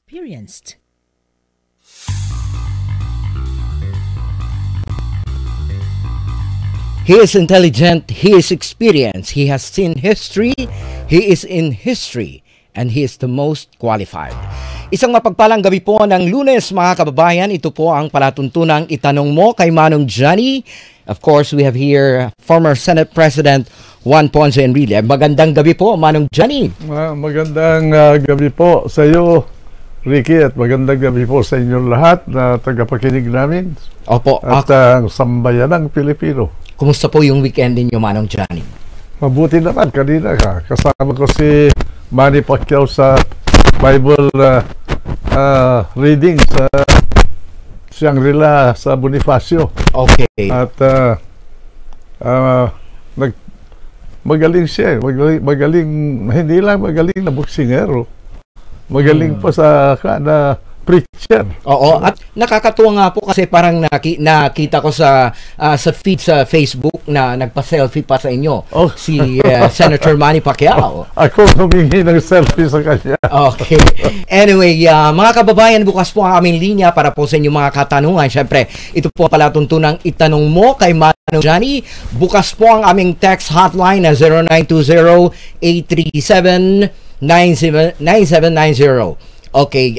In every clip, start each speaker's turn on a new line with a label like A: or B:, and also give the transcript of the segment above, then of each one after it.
A: experienced. He is intelligent, he is experienced, he has seen history, he is in history, and he is the most qualified. Isang mapagpalang gabi po ng Lunes, mga kababayan. Ito po ang palatuntunang Itanong Mo kay Manong Johnny. Of course, we have here former Senate President Juan Ponce Enrile. Magandang gabi po, Manong Johnny.
B: Magandang gabi po sa iyo, Ricky, at magandang gabi po sa inyong lahat na tagapakinig namin.
A: Opo.
B: At ang sambayanang Pilipino.
A: Kumusta po yung weekend ninyo, Manong Johnny?
B: Mabuti naman, kanina ka. Kasama ko si Manny Pacquiao sa Bible reading sa Enrile sa Bonifacio.
A: Okay.
B: At magaling siya. Magaling, hindi lang magaling na boksingero. Magaling pa sa preacher.
A: Oo, at nakakatuwa nga po kasi parang nakita ko sa feed sa Facebook na nagpa-selfie pa sa inyo.
B: Oh.
A: Si Senator Manny Pacquiao.
B: Ako humingi ng selfie sa kanya.
A: Okay. Anyway, mga kababayan, bukas po ang aming linya para po sa inyong mga katanungan. Siyempre, ito po pala tuntunang Itanong Mo kay Manong Johnny. Bukas po ang aming text hotline na 0920-837-9790. Okay,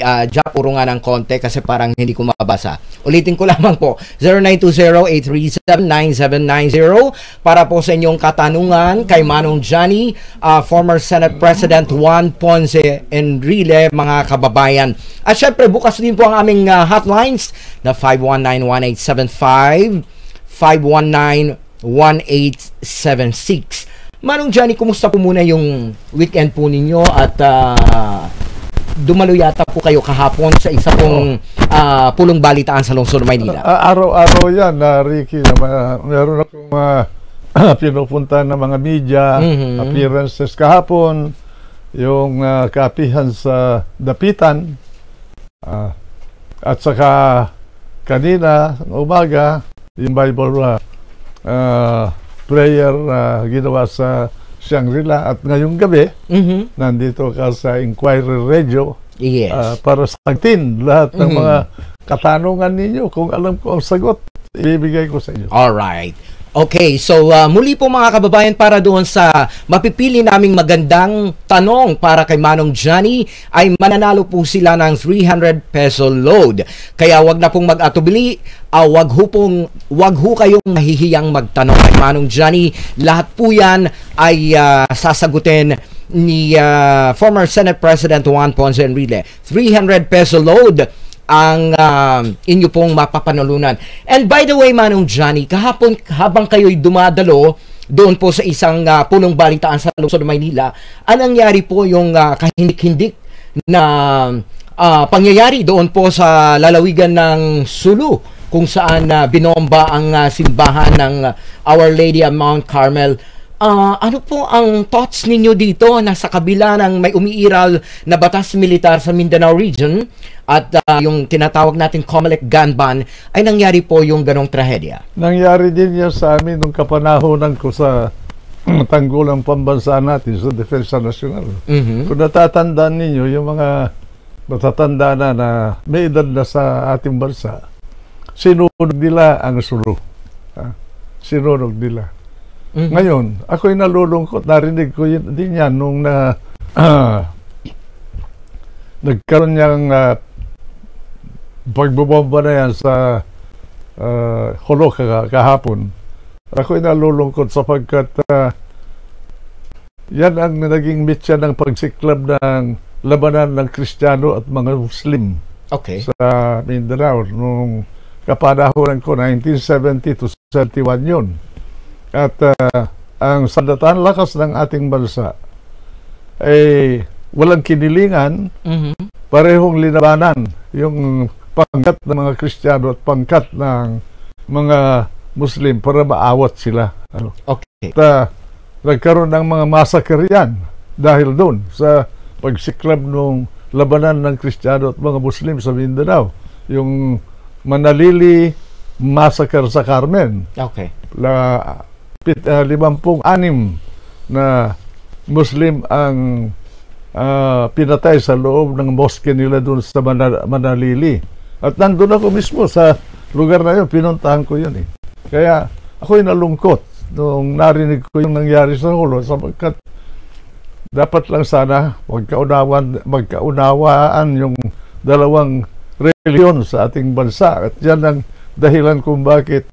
A: puro nga ng konti kasi parang hindi ko mabasa. Ulitin ko lamang po, 0920-837-9790 para po sa inyong katanungan kay Manong Johnny, former Senate President Juan Ponce Enrile, mga kababayan. At syempre, bukas din po ang aming hotlines na 519-1875, 519-1876. Manong Johnny, kumusta po muna yung weekend po ninyo at dumalo yata po kayo kahapon sa isa pong pulong balitaan sa lungsod ng Maynila.
B: Araw-araw yan, Ricky. Meron akong pinupunta ng mga media appearances kahapon, yung kapihan sa Dapitan, at saka kanina, umaga, yung Bible prayer ginawa sa Enrile, at ngayong gabi nandito ka sa Inquiry Radio.
A: Yes.
B: Para sagutin lahat ng mga katanungan ninyo. Kung alam ko ang sagot, ibibigay ko sa inyo.
A: Alright. Okay, so muli po mga kababayan, para doon sa mapipili naming magandang tanong para kay Manong Johnny, ay mananalo po sila ng 300 peso load. Kaya wag na pong mag-atubili, wag ho kayong mahihiyang magtanong kay Manong Johnny. Lahat po yan ay sasagutin ni former Senate President Juan Ponce Enrile. 300 peso load ang inyo pong mapapanalunan. And by the way, Manong Johnny, kahapon habang kayo'y dumadalo doon po sa isang pulong balitaan sa lungsod ng Maynila, anong nangyari po yung kahindik-hindik na pangyayari doon po sa lalawigan ng Sulu, kung saan binomba ang simbahan ng Our Lady of Mount Carmel. Ano po ang thoughts ninyo dito na sa kabila ng may umiiral na batas militar sa Mindanao region at yung tinatawag natin COMELEC gun ban, ay nangyari po yung ganong trahedya?
B: Nangyari din yan sa amin nung kapanahonan ko sa tanggulang pambansa natin sa Defensa Nacional. Kung natatandaan ninyo, yung mga matatanda na may edad na sa ating bansa, sinunog nila ang Sulu. Sinunog nila. Ngayon, ako'y nalulungkot, narinig ko din yan nung nagkaroon niyang pagbubomba na yan sa Jolo kahapon. Ako'y nalulungkot sapagkat yan ang naging mitya ng pagsiklab ng labanan ng Kristiyano at mga Muslim sa Mindanao nung kapanahonan ko, 1970 to 71 yun. At ang sandatan lakas ng ating bansa ay walang kinilingan, parehong linabanan yung pangkat ng mga Kristiyano at pangkat ng mga Muslim para maawat sila.
A: Okay.
B: At nagkaroon ng mga massacre yan dahil doon sa pagsiklab ng labanan ng Kristiyano at mga Muslim sa Mindanao. Yung Manalili massacre sa Carmen.
A: Okay.
B: 56 na Muslim ang pinatay sa loob ng mosque nila doon sa Manalili. At nandun ako mismo sa lugar na yun, pinuntahan ko yun eh. Kaya ako'y nalungkot nung narinig ko yung nangyari sa Jolo, sapagkat dapat lang sana magkaunawaan yung dalawang reliyon sa ating bansa. At yan ang dahilan kung bakit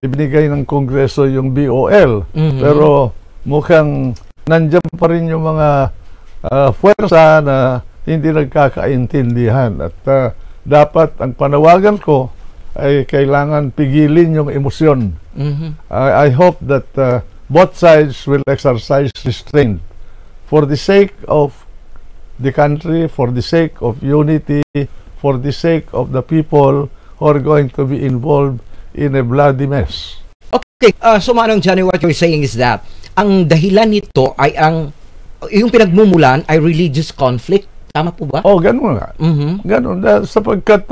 B: ibinigay ng Kongreso yung BOL. Pero mukhang nandiyan pa rin yung mga puwersa na hindi nagkakaintindihan. At dapat ang panawagan ko ay kailangan pigilin yung emosyon. I hope that both sides will exercise restraint for the sake of the country, for the sake of unity, for the sake of the people who are going to be involved in a bloody mess.
A: Okay, so Manong Johnny, what you're saying is that ang dahilan nito ay yung pinagmumulan ay religious conflict. Tama po ba?
B: Oh, ganun nga. Ganun. Sapagkat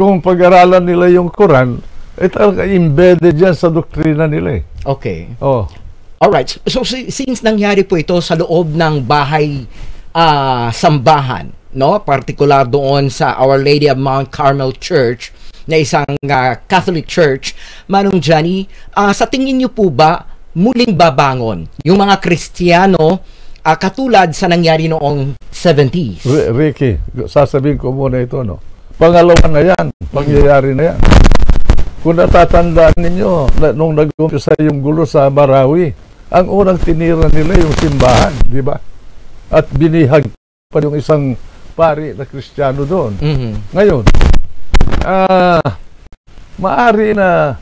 B: kung pag-aralan nila yung Quran, talaga embedded yan sa doktrina nila eh.
A: Okay.
B: Oh.
A: Alright. So, since nangyari po ito sa loob ng bahay sambahan, no? Particular doon sa Our Lady of Mount Carmel Church, na isang Catholic Church, Manong Johnny, sa tingin niyo po ba muling babangon yung mga Kristiyano katulad sa nangyari noong 70s?
B: Ricky, sasabihin ko muna ito, no? Pangalawa na yan, pangyayari na yan. Kung natatandaan ninyo, nung nag-umpisa yung gulo sa Marawi, ang unang tinira nila yung simbahan, di ba? At binihag pa yung isang pari na Kristiyano doon. Ngayon, maari na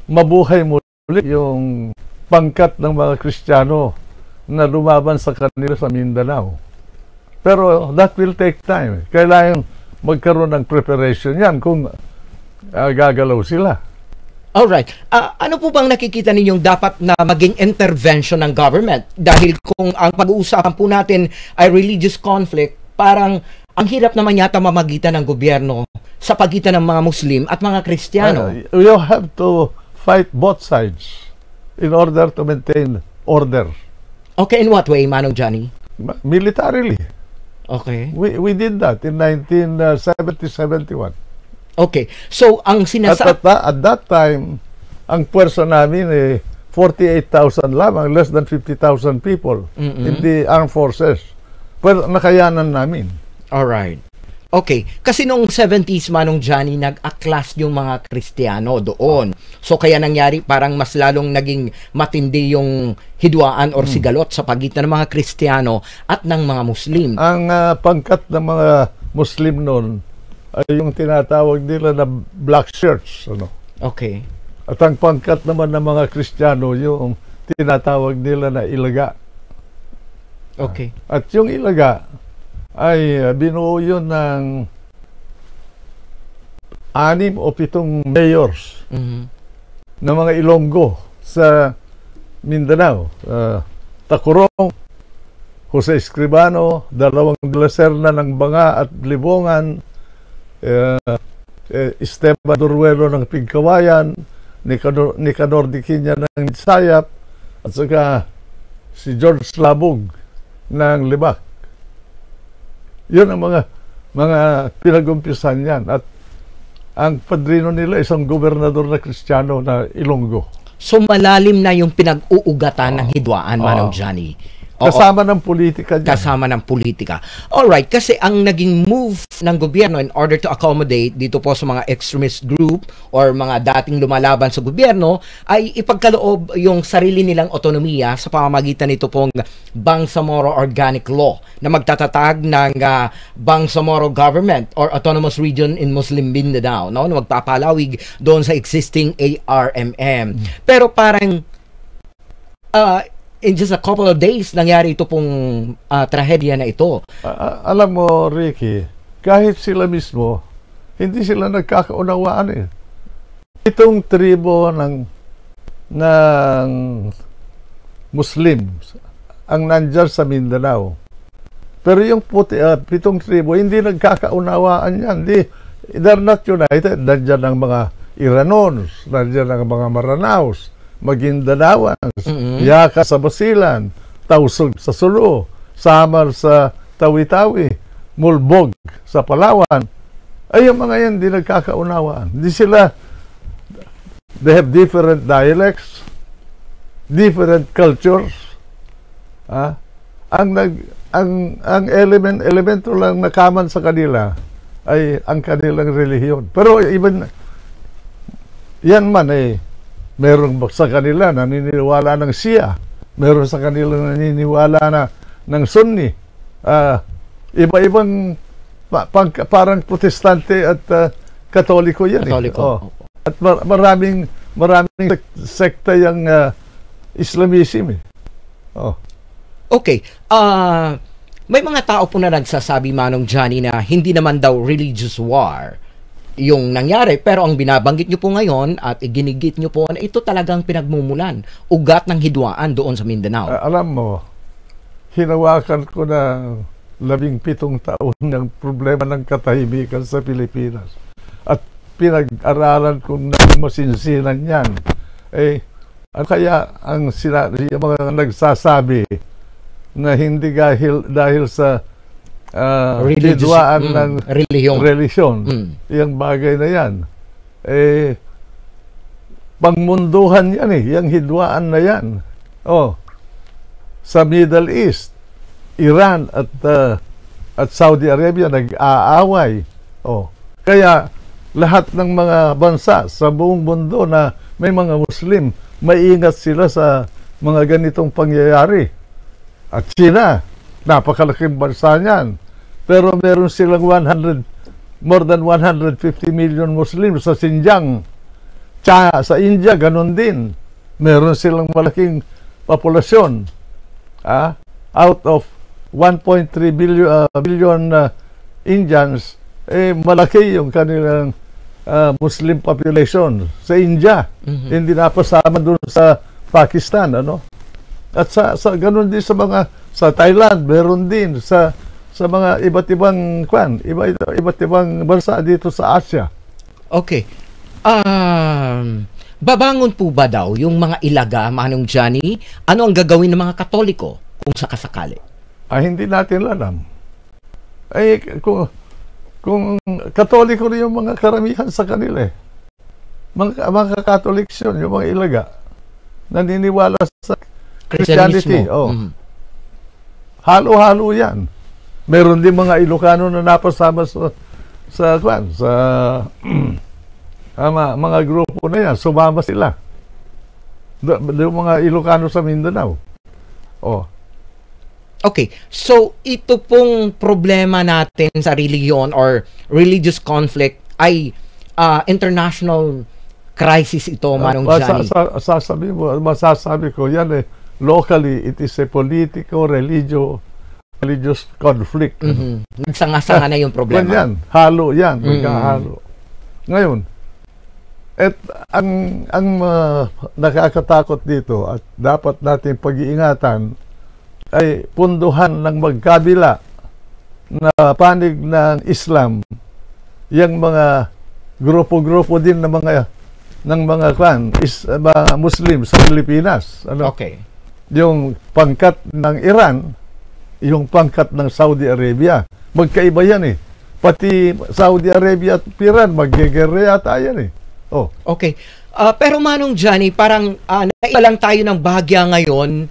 B: mabuhay muli yung pangkat ng mga Kristiyano na lumaban sa kanila sa Mindanao. Pero that will take time. Kailangan magkaroon ng preparation yan kung gagalaw sila.
A: Alright. Ano po bang nakikita ninyong dapat na maging intervention ng government? Dahil kung ang pag-uusapan po natin ay religious conflict, parang ang hirap naman yata mamagitan ng gobyerno sa pagitan ng mga Muslim at mga Kristiyano.
B: You have to fight both sides in order to maintain order.
A: Okay, in what way, Manong Johnny?
B: Militarily.
A: Okay.
B: We did that in 1970-71.
A: Okay. So, ang
B: at that time, ang puwersa namin 48,000 lamang, less than 50,000 people in the armed forces. Pero nakayanan namin.
A: Alright. Okay. Kasi noong 70s, Manong Johnny, nag-aklas yung mga Kristiyano doon. So, kaya nangyari, parang mas lalong naging matindi yung hidwaan or sigalot sa pagitan ng mga Kristiyano at ng mga Muslim.
B: Ang pangkat ng mga Muslim noon ay yung tinatawag nila na black shirts. Ano?
A: Okay.
B: At ang pangkat naman ng mga Kristiyano, yung tinatawag nila na ilaga.
A: Okay.
B: At yung ilaga ay binuo yun ng 6 o 7 mayors ng mga Ilonggo sa Mindanao. Takurong, Jose Escribano, 2 Delaserna ng Banga at Libongan, Esteban Duruelo ng Pigkawayan, Nicanor Diquiña ng Sayap, at saka si George Labog ng Libak. Yun ang mga pinag-umpisan yan. At ang padrino nila isang gobernador na Kristiyano na Ilonggo.
A: So malalim na yung pinag-uugatan ng hidwaan, Manong Johnny.
B: Kasama ng politika dyan.
A: Kasama ng politika. Alright, kasi ang naging move ng gobyerno in order to accommodate dito po sa mga extremist group or mga dating lumalaban sa gobyerno ay ipagkaloob yung sarili nilang otonomiya sa pamamagitan nito pong Bangsamoro Organic Law na magtatatag ng Bangsamoro Government or Autonomous Region in Muslim Mindanao, no? Na magpapalawig doon sa existing ARMM. Pero parang in just a couple of days, nangyari ito pong trahedya na ito.
B: Alam mo, Ricky, kahit sila mismo, hindi sila nagkakaunawaan eh. Itong tribo ng Muslims ang nandyan sa Mindanao. Pero yung 7 tribo, hindi nagkakaunawaan yan. They're not united. Nandyan ang mga Iranons, nandyan ang mga Maranaos, Maguindanaoans, Yaka sa Basilan, Tausog sa Sulu, Samar sa Tawi-Tawi, Mulbog sa Palawan. Ay, yung mga yan, di nagkakaunawaan. They have different dialects, different cultures. Ang elemento lang na common sa kanila ay ang kanilang relihiyon. Pero even yan man meron sa kanila naniniwala ng Shia, meron sa kanila naniniwala ng Sunni, iba-ibang parang Protestante at Katoliko yan.
A: Katoliko.
B: At maraming sekta yung Islamism.
A: Okay. May mga tao po na nagsasabi, Manong Johnny, na hindi naman daw religious war yung nangyari, pero ang binabanggit nyo po ngayon at iginigit nyo po na ito talagang pinagmumulan, ugat ng hidwaan doon sa Mindanao.
B: Alam mo, hinawakan ko na 17 taon ng problema ng katahimikan sa Pilipinas. At pinag-aralan kong masinsinan yan. Kaya ang mga nagsasabi na hindi dahil sa hidwaan ng relihiyon, yung bagay na yan, pangmunduhan yan yung hidwaan na yan. Sa Middle East, Iran at Saudi Arabia nag-aaway. Kaya lahat ng mga bansa sa buong mundo na may mga Muslim, maingat sila sa mga ganitong pangyayari. At China, napakalaking bansa niyan. Pero meron silang more than 150 million Muslim sa Xinjiang. Sa India, ganun din. Meron silang malaking populasyon. Out of 1.3 billion Indians, malaki yung kanilang Muslim population sa India. Hindi napasama doon sa Pakistan, At sa ganun din sa Thailand, meron din sa mga iba't ibang bansa dito sa Asia.
A: Okay. Babangon po ba daw yung mga ilaga, Manong Johnny? Ano ang gagawin ng mga Katoliko kung sakasakali?
B: Hindi natin alam. Kung Katoliko rin yung mga karamihan sa kanila. Mga Catholics yun, yung mga ilaga. Naniniwala sa Christianity. Halo-halo yan. Meron din mga Ilocano na napasama sa mga grupo na yan. Sumama sila. Yung mga Ilocano sa Mindanao.
A: Okay. So, ito pong problema natin sa religion or religious conflict ay international crisis ito, Manong Johnny.
B: Masasabi ko, yan locally, it is a religious conflict.
A: Nagsanga-sanga na yung problema.
B: Yan, halo yan, magkahalo. Ngayon, ang nakakatakot dito at dapat natin pag-iingatan ay punduhan ng magkabila na panig ng Islam, yung mga grupo-grupo din ng mga Muslim sa Pilipinas.
A: Okay.
B: Yung pangkat ng Iran, yung pangkat ng Saudi Arabia. Magkaiba yan Pati Saudi Arabia at Iran, mag-gegerya yan
A: Okay. Pero Manong Johnny, parang naiba lang tayo ng bahagya ngayon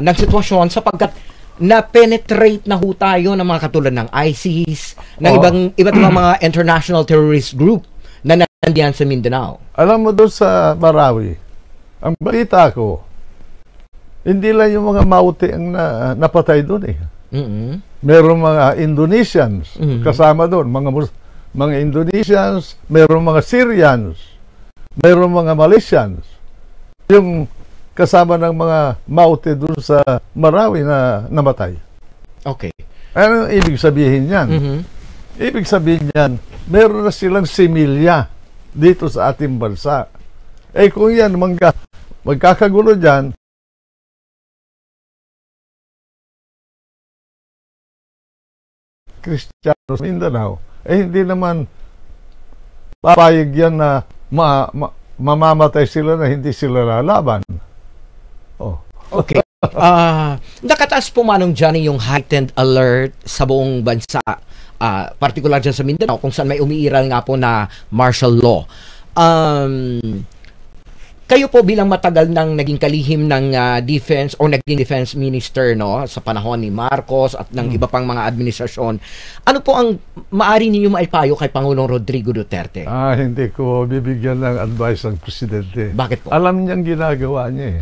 A: ng sitwasyon sapagkat na-penetrate na ho tayo ng mga katulad ng ISIS, ng iba't ibang mga international terrorist group na nandiyan sa Mindanao.
B: Alam mo doon sa Marawi, ang balita ko, hindi lang yung mga Mauti ang napatay doon Merong mga Indonesians kasama doon, mga Indonesians, merong mga Syrians, merong mga Malaysians. Yung kasama ng mga Mauti doon sa Marawi na namatay.
A: Okay.
B: Ano ibig sabihin yan? Ibig sabihin yan, meron na silang similya dito sa ating bansa. Kung yan, magkakagulo dyan, Kristiyano sa Mindanao, hindi naman papayag yan na mamamatay sila na hindi sila lalaban.
A: Okay. Nakataas po Manong Johnny yung heightened alert sa buong bansa, particular dyan sa Mindanao, kung saan may umiiral nga po na martial law. Kayo po bilang matagal nang naging kalihim ng defense o naging defense minister, no, sa panahon ni Marcos at ng iba pang mga administrasyon, ano po ang maari ninyo maipayo kay Pangulong Rodrigo Duterte?
B: Hindi ko bibigyan ng advice ang presidente.
A: Bakit po?
B: Alam niyang ginagawa niya eh.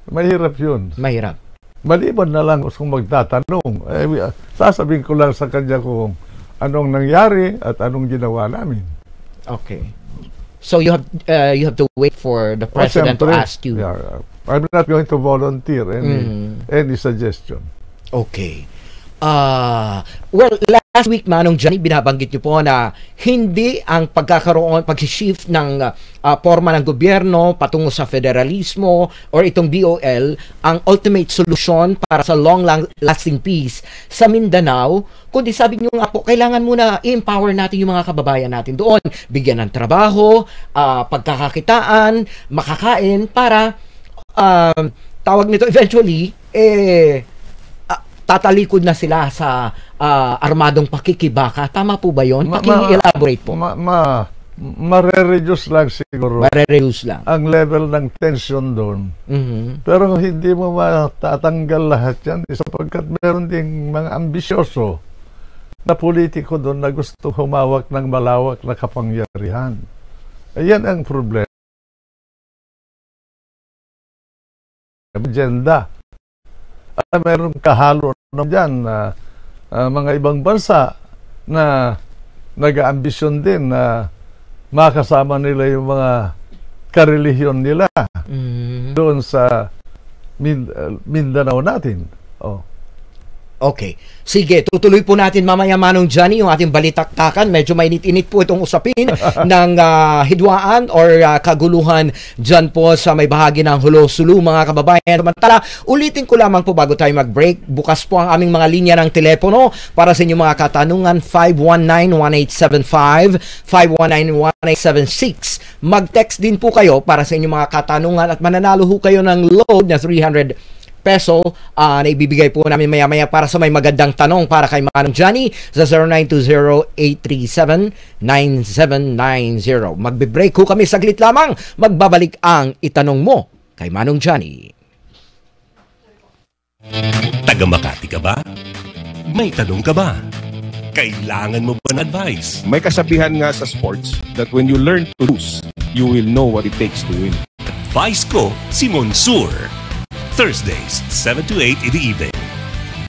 B: Mahirap yun.
A: Mahirap.
B: Maliban na lang kung magtatanong. Sasabihin ko lang sa kanya kung anong nangyari at anong ginawa namin.
A: Okay. So you have to wait for the president to ask you.
B: Yeah, I'm not going to volunteer any suggestion.
A: Okay. Well, last week, Manong Johnny, binabanggit niyo po na hindi ang pag-shift ng forma ng gobyerno patungo sa federalismo or itong BOL ang ultimate solution para sa long-lasting peace sa Mindanao, kundi sabi niyo nga po, kailangan muna i-empower natin yung mga kababayan natin doon, bigyan ng trabaho, pagkakakitaan, makakain, para tawag nito eventually, tatalikod na sila sa armadong pakikibaka. Tama po ba yun? Paki-elaborate po.
B: Mare-reduce lang siguro.
A: Mare-reduce lang.
B: Ang level ng tension doon. Pero hindi mo matatanggal lahat yan sapagkat meron ding mga ambisyoso na politiko doon na gusto humawak ng malawak na kapangyarihan. Ayan ang problema. Agenda. Meron kahalo na dyan mga ibang bansa na nag-aambisyon din na makasama nila yung mga karelihiyon nila doon sa Mindanao natin.
A: Okay. Sige, tutuloy po natin mamaya, Manong Johnny, yung ating balitaktakan. Medyo mainit-init po itong usapin ng hidwaan or kaguluhan dyan po sa may bahagi ng Hulo-Sulu, mga kababayan. Samantala, ulitin ko lamang po bago tayo mag-break. Bukas po ang aming mga linya ng telepono para sa inyong mga katanungan, 519-1875, 519-1876. Mag-text din po kayo para sa inyong mga katanungan at mananalo ho kayo ng load na 300 peso na ibibigay po namin maya-maya para sa may magandang tanong para kay Manong Johnny sa 0920-837-9790. Magbe-break ho kami saglit lamang. Magbabalik ang Itanong Mo kay Manong Johnny.
C: Taga Makati ka ba? May tanong ka ba? Kailangan mo ba ng advice?
D: May kasabihan nga sa sports that when you learn to lose, you will know what it takes to win.
C: Advice ko si Monsur. Thursdays, 7 to 8 in the evening.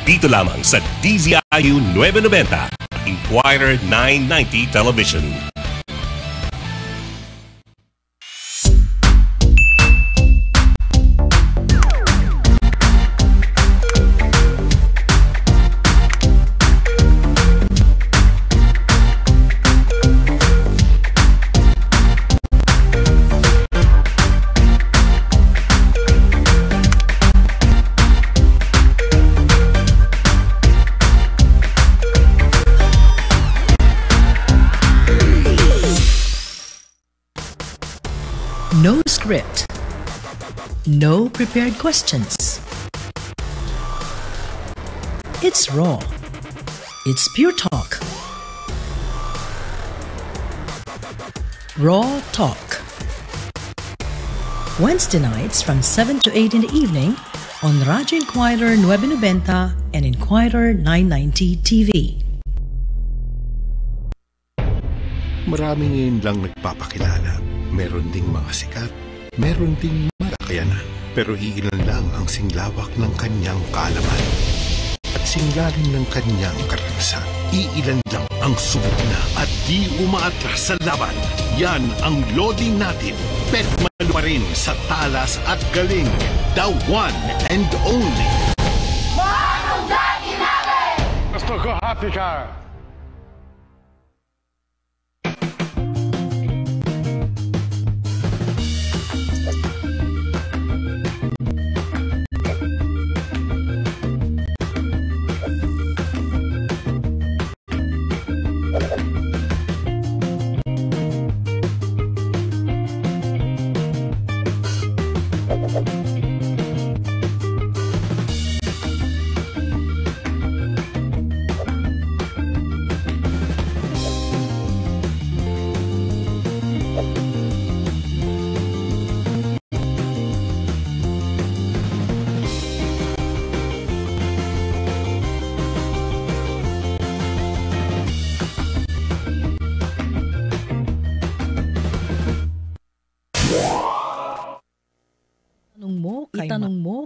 C: Dito lamang sa DZIU 990, Inquirer 990 Television.
E: No script. No prepared questions. It's raw. It's pure talk. Raw Talk. Wednesday nights from 7 to 8 in the evening on Radyo Inquirer 990 and Inquirer 990 TV.
F: Marami ngayon lang nagpapakilala. Meron ding mga sikat, meron ding malakayanan. Pero iilan lang ang singlawak ng kanyang kaalaman. At singlalim ng kanyang karahasan. Iilan lang ang subok na at di umaatras sa laban. Yan ang loading natin. Pet malo pa rin sa talas at galing. The one and only.
G: Manong Johnny Namin!
B: Gusto ko hati ka!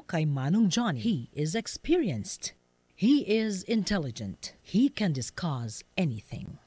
E: kay Manong Johnny. He is experienced. He is intelligent. He can discuss anything.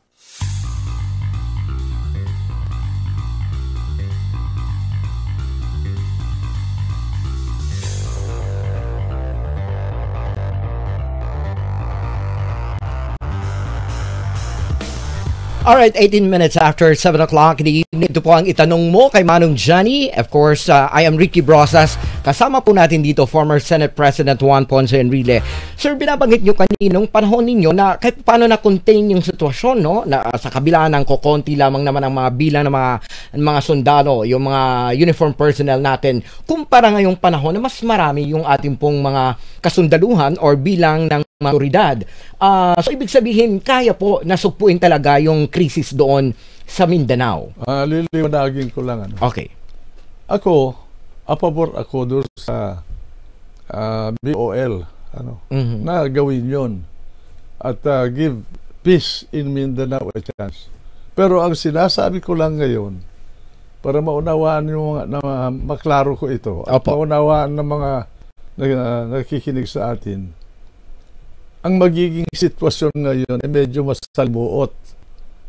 A: Alright, 18 minutes after 7 o'clock in the evening. Ito po ang itanong mo kay Manong Johnny. Of course, I am Ricky Brosas. Kasama po natin dito, former Senate President Juan Ponce Enrile. Sir, binabanggit nyo kaninong panahon ninyo na kahit paano na-contain yung sitwasyon, no? Na sa kabila ng kokonti lamang naman ang mga bilang ng mga sundalo, yung mga uniform personnel natin, kumpara ngayong panahon na mas marami yung ating pong mga kasundaluhan or bilang ng maturidad. So, ibig sabihin, kaya po nasugpuin talaga yung krisis doon sa Mindanao.
B: Liliwanagin ko lang.
A: Okay.
B: Ako, apabor ako doon sa BOL na gawin yon at give peace in Mindanao a chance. Pero ang sinasabi ko lang ngayon, para maunawaan yung na maklaro ko ito, at maunawaan ng mga nakikinig sa atin, ang magiging sitwasyon ngayon ay medyo mas salmuot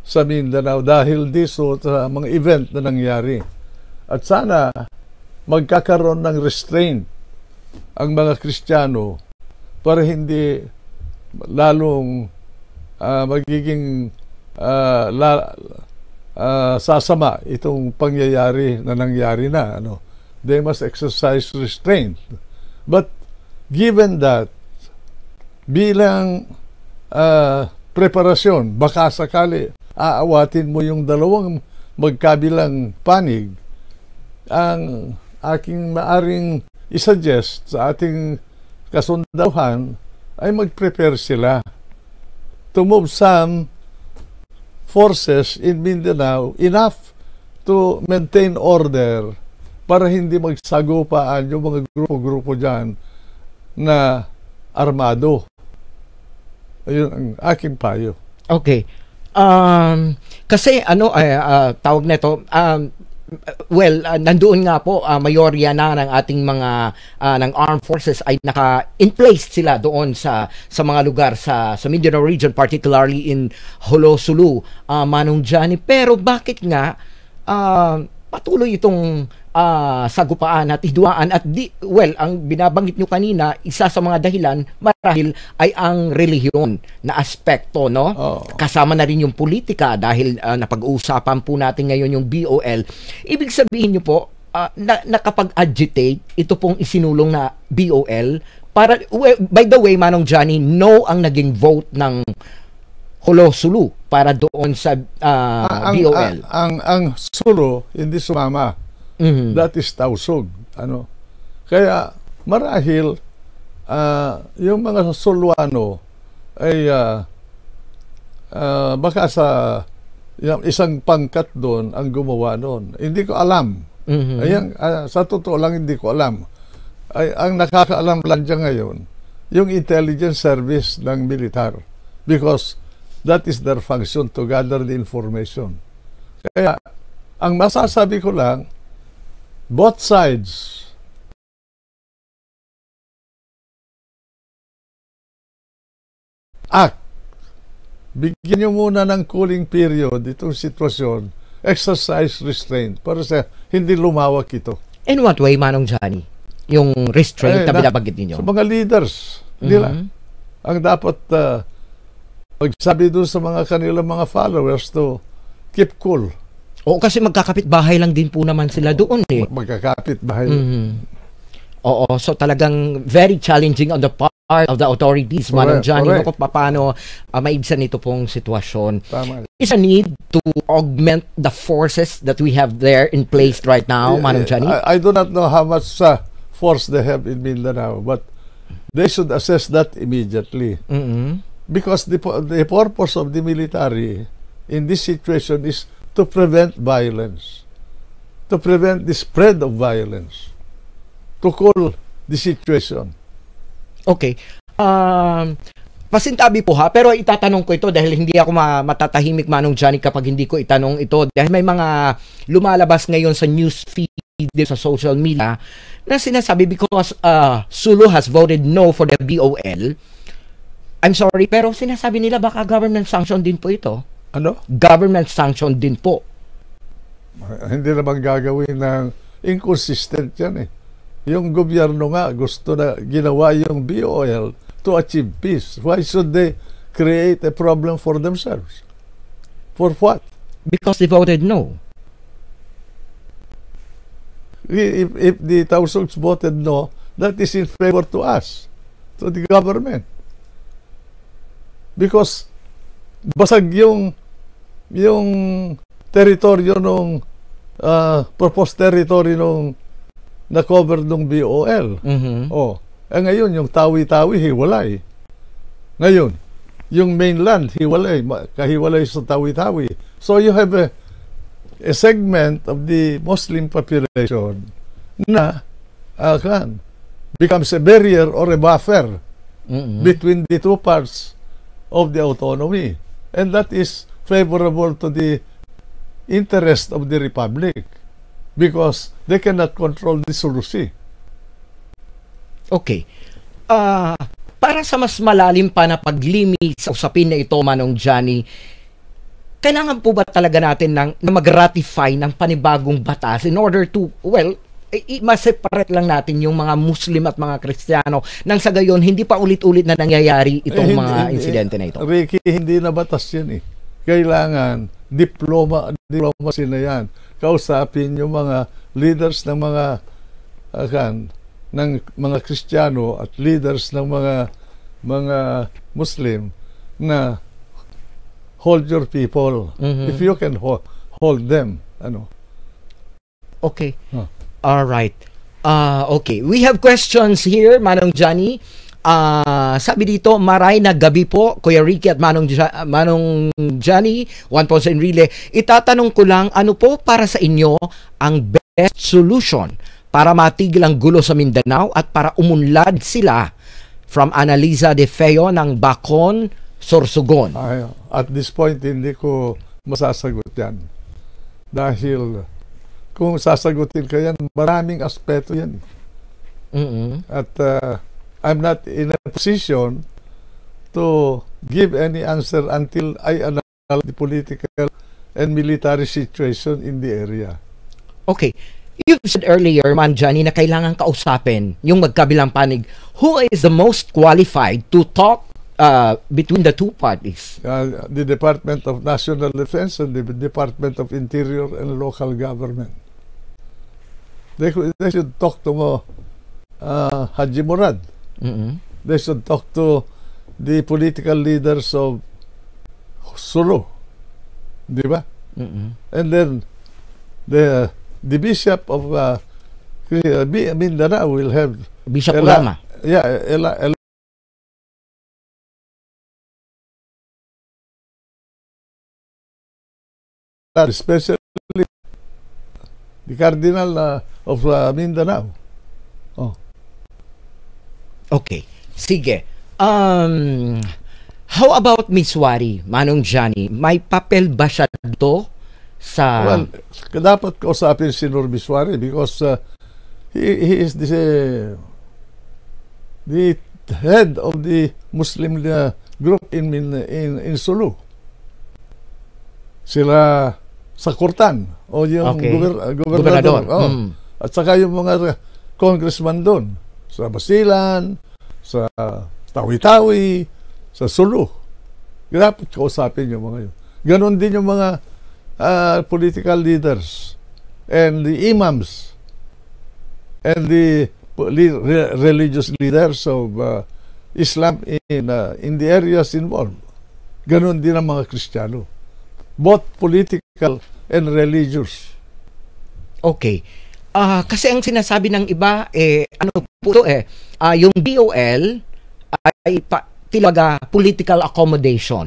B: sa Mindanao dahil diso sa mga event na nangyari. At sana magkakaroon ng restraint ang mga Kristiyano para hindi lalong magiging sasama itong pangyayari na nangyari na. They must exercise restraint. But given that, bilang preparasyon, baka sakali aawatin mo yung dalawang magkabilang panig, ang aking maaring isuggest sa ating kasundaluhan ay mag-prepare sila to move some forces in Mindanao enough to maintain order para hindi magsagupaan yung mga grupo-grupo dyan na armado. Ayun ang aking payo. Okay.
A: Kasi tawag nito, nandoon nga po mayorya na ng ating mga ng armed forces ay in place sila doon sa mga lugar sa Mindanao region, particularly in Jolo, Manong Johnny. Pero bakit nga patuloy itong sagupaan at hidwaan at ang binabanggit nyo kanina, isa sa mga dahilan marahil ay ang relihiyon na aspekto, no? Kasama na rin yung politika dahil napag-uusapan po natin ngayon yung BOL. Ibig sabihin nyo po, nakapag-agitate ito pong isinulong na BOL para, by the way, Manong Johnny, no ang naging vote ng Jolo para doon sa BOL.
B: Ang Sulu hindi sumama. That is tausog. Kaya marahil yung mga Suluano ay baka sa isang pangkat doon ang gumawa noon. Hindi ko alam. Ayan, sa totoo lang hindi ko alam. Ang nakakaalam lang dyan ngayon, yung intelligence service ng militar. Because that is their function, to gather the information. Kaya, ang masasabi ko lang, both sides act. Bigyan nyo muna ng cooling period itong sitwasyon, exercise restraint para sa hindi lumawak ito.
A: In what way, Manong Johnny? Yung restraint na binabanggit ninyo?
B: Sa mga leaders nila. Ang dapat magsabi doon sa mga kanilang mga followers to keep cool.
A: Oo, kasi magkakapit bahay lang din po naman sila doon eh.
B: Magkakapit bahay.
A: Oo, so talagang very challenging on the part of the authorities, Manong Johnny, kung paano maibsan ito pong sitwasyon.
B: Tama.
A: Is a need to augment the forces that we have there in place right now, Manong Johnny?
B: I do not know how much force they have in Mindanao, but they should assess that immediately. Because the purpose of the military in this situation is to prevent violence, to prevent the spread of violence, to cool the situation.
A: Okay. Pasintabi po ha, pero itatanong ko ito dahil hindi ako matatahimik, Manong Johnny, kapag hindi ko itanong ito. Dahil may mga lumalabas ngayon sa news feed din sa social media na sinasabi because Sulu has voted no for the BOL. I'm sorry, pero sinasabi nila baka government sanction din po ito.
B: Ano?
A: Government sanction din po.
B: Hindi naman gagawin ng inconsistent yan eh. Yung gobyerno nga gusto na ginawa yung BOL to achieve peace. Why should they create a problem for themselves? For what?
A: Because they voted no.
B: If the thousands voted no, that is in favor to us, to the government. Because basag yung teritoryo nung proposed territory nung na-cover nung BOL. Oh, ngayon yung Tawi-Tawi hiwalay. Ngayon, yung mainland hiwalay, kahiwalay sa Tawi-Tawi. So you have a segment of the Muslim population na becomes a barrier or a buffer between the two parts of the autonomy. And that is favorable to the interest of the Republic because they cannot control the Sulusi.
A: Okay. Para sa mas malalim pa na paglimit sa usapin na ito, Manong Johnny, kailangan po ba talaga natin na mag-ratify ng panibagong batas in order to, well, ma-separate lang natin yung mga Muslim at mga Kristiyano nang sa gayon hindi pa ulit-ulit na nangyayari itong mga insidente na ito?
B: Ricky, hindi na batas yan eh. Kailangan diplomacy na yan. Kausapin yung mga leaders ng mga Kristiyano at leaders ng mga Muslim na hold your people. If you can hold them, ano.
A: Okay. All right. Okay. We have questions here, Manong Johnny. Sabi dito, maray na gabi po, Kuya Ricky at Manong Johnny, Juan, Ponce, Enrile. Itatanong ko lang, ano po para sa inyo ang best solution para matigil ang gulo sa Mindanao at para umunlad sila? From Analisa de Feo ng Bacon, Sorsogon.
B: At this point, hindi ko masasagot yan. Dahil kung sasagutin ka yan, maraming aspeto yan. At I'm not in a position to give any answer until I analyze the political and military situation in the area.
A: Okay. You said earlier, Man Johnny, na kailangan kausapin yung magkabilang panig. Who is the most qualified to talk between the two parties?
B: The Department of National Defense and the Department of Interior and Local Government. They should talk to Haji Murad. They should talk to the political leaders of Sulu. Di ba? And then the Bishop of Mindanao will have
A: Bishop Ulama.
B: Especially the Cardinal of Mindanao. Oh.
A: Okay. Sige. How about Miss Wari, Manong Johnny? May papel ba siya dito sa...
B: Well, dapat kausapin si Nur Biswari because he is the head of the Muslim group in Sulu. Sila sa Kurtan o yung gobernador. At saka yung mga congressman doon sa Basilan, sa Tawi-Tawi, sa Sulu. Dapat kausapin yung mga yun. Ganon din yung mga political leaders and the imams and the religious leaders of Islam in the areas involved. Ganon din ang mga Kristiyano. Both political and religious.
A: Okay. Kasi ang sinasabi ng iba, ano po ito yung BOL ay tilaga political accommodation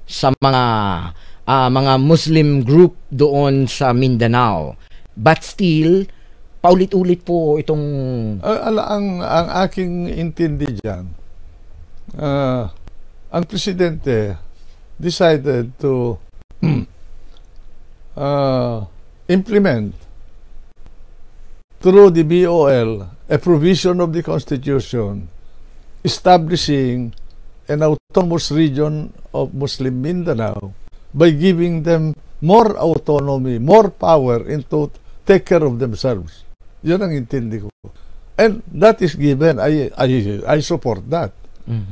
A: sa mga Muslim group doon sa Mindanao. But still, paulit-ulit po itong...
B: ang aking intindi dyan, ang presidente decided to implement through the BOL, a provision of the Constitution establishing an autonomous region of Muslim Mindanao by giving them more autonomy, more power into take care of themselves. Yun ang intindi ko. And that is given. I support that.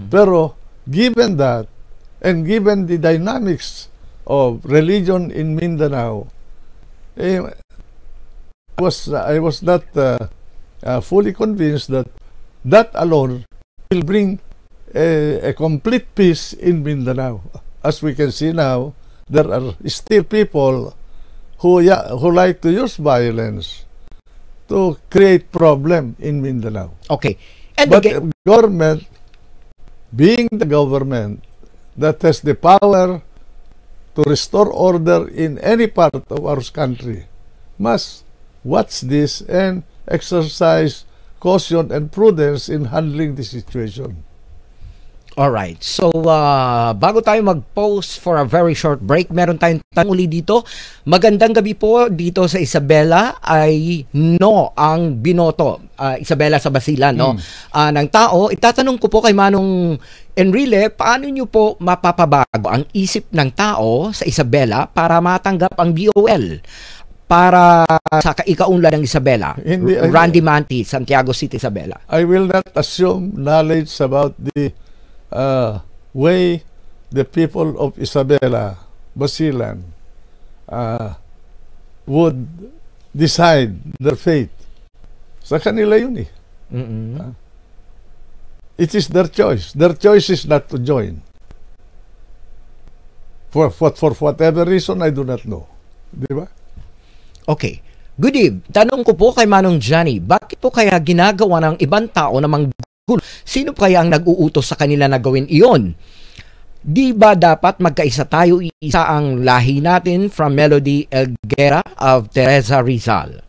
B: Pero given that, and given the dynamics of religion in Mindanao, I was not fully convinced that that alone will bring a complete peace in Mindanao. As we can see now, there are still people who like to use violence to create problem in Mindanao.
A: Okay. And
B: but the government, being the government that has the power to restore order in any part of our country, must watch this and exercise caution and prudence in handling the situation.
A: Alright, so bago tayo mag-pause for a very short break, meron tayong tanong uli dito. Magandang gabi po dito sa Isabela, ay no ang binoto. Isabela sa Basilan, no? Ng tao. Itatanong ko po kay Manong Enrile, paano nyo po mapapabago ang isip ng tao sa Isabela para matanggap ang BOL? Para sa ikaunlad ng Isabela, Randy Manti, Santiago City, Isabela.
B: I will not assume knowledge about the way the people of Isabela, Basilan, would decide their fate. Sa kanila yun eh. It is their choice. Their choice is not to join. For whatever reason, I do not know. Di ba?
A: Okay. Good eve. Tanong ko po kay Manong Johnny, bakit po kaya ginagawa ng ibang tao na manggulo? Sino kaya ang nag-uutos sa kanila na gawin iyon? Di ba dapat magkaisa tayo, isa ang lahi natin from Melody Elguera of Teresa Rizal?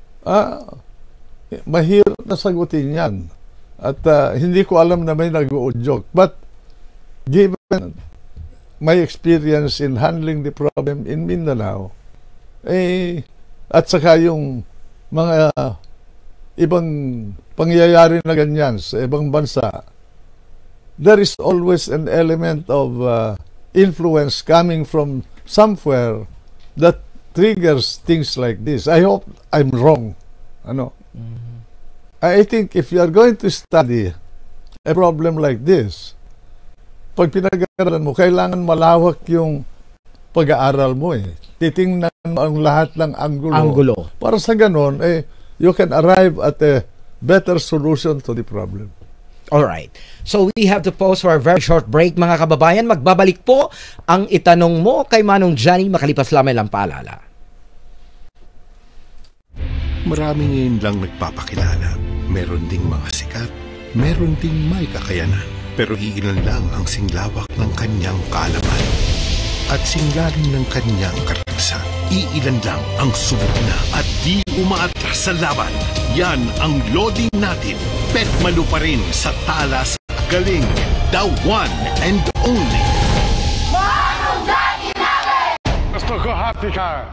B: Mahirap na sagutin yan. At hindi ko alam na may nag-uudyok. But given my experience in handling the problem in Mindanao, at saka yung mga ibang pangyayari na ganyan sa ibang bansa, there is always an element of influence coming from somewhere that triggers things like this. I hope I'm wrong. I think if you are going to study a problem like this, pag pinag-aaralan mo, kailangan malawak yung pag-aaral mo eh. Titingnan mo ang lahat ng anggulo. Para sa ganon, you can arrive at a better solution to the problem.
A: Alright. So we have to pause for a very short break, mga kababayan. Magbabalik po ang itanong mo kay Manong Johnny makalipas lamang lang paalala.
F: Marami ngayon lang nagpapakilala. Meron ding mga sikat, meron ding may kakayanan. Pero iilan lang ang singlawak ng kanyang kaalaman at singlalim ng kanyang karahasan. Iilan lang ang subok na at di umaatras sa laban. Yan ang loading natin. Pet Malu pa rin sa talas galing. The one and only.
G: Manong Namin!
B: Gusto ko hati ka.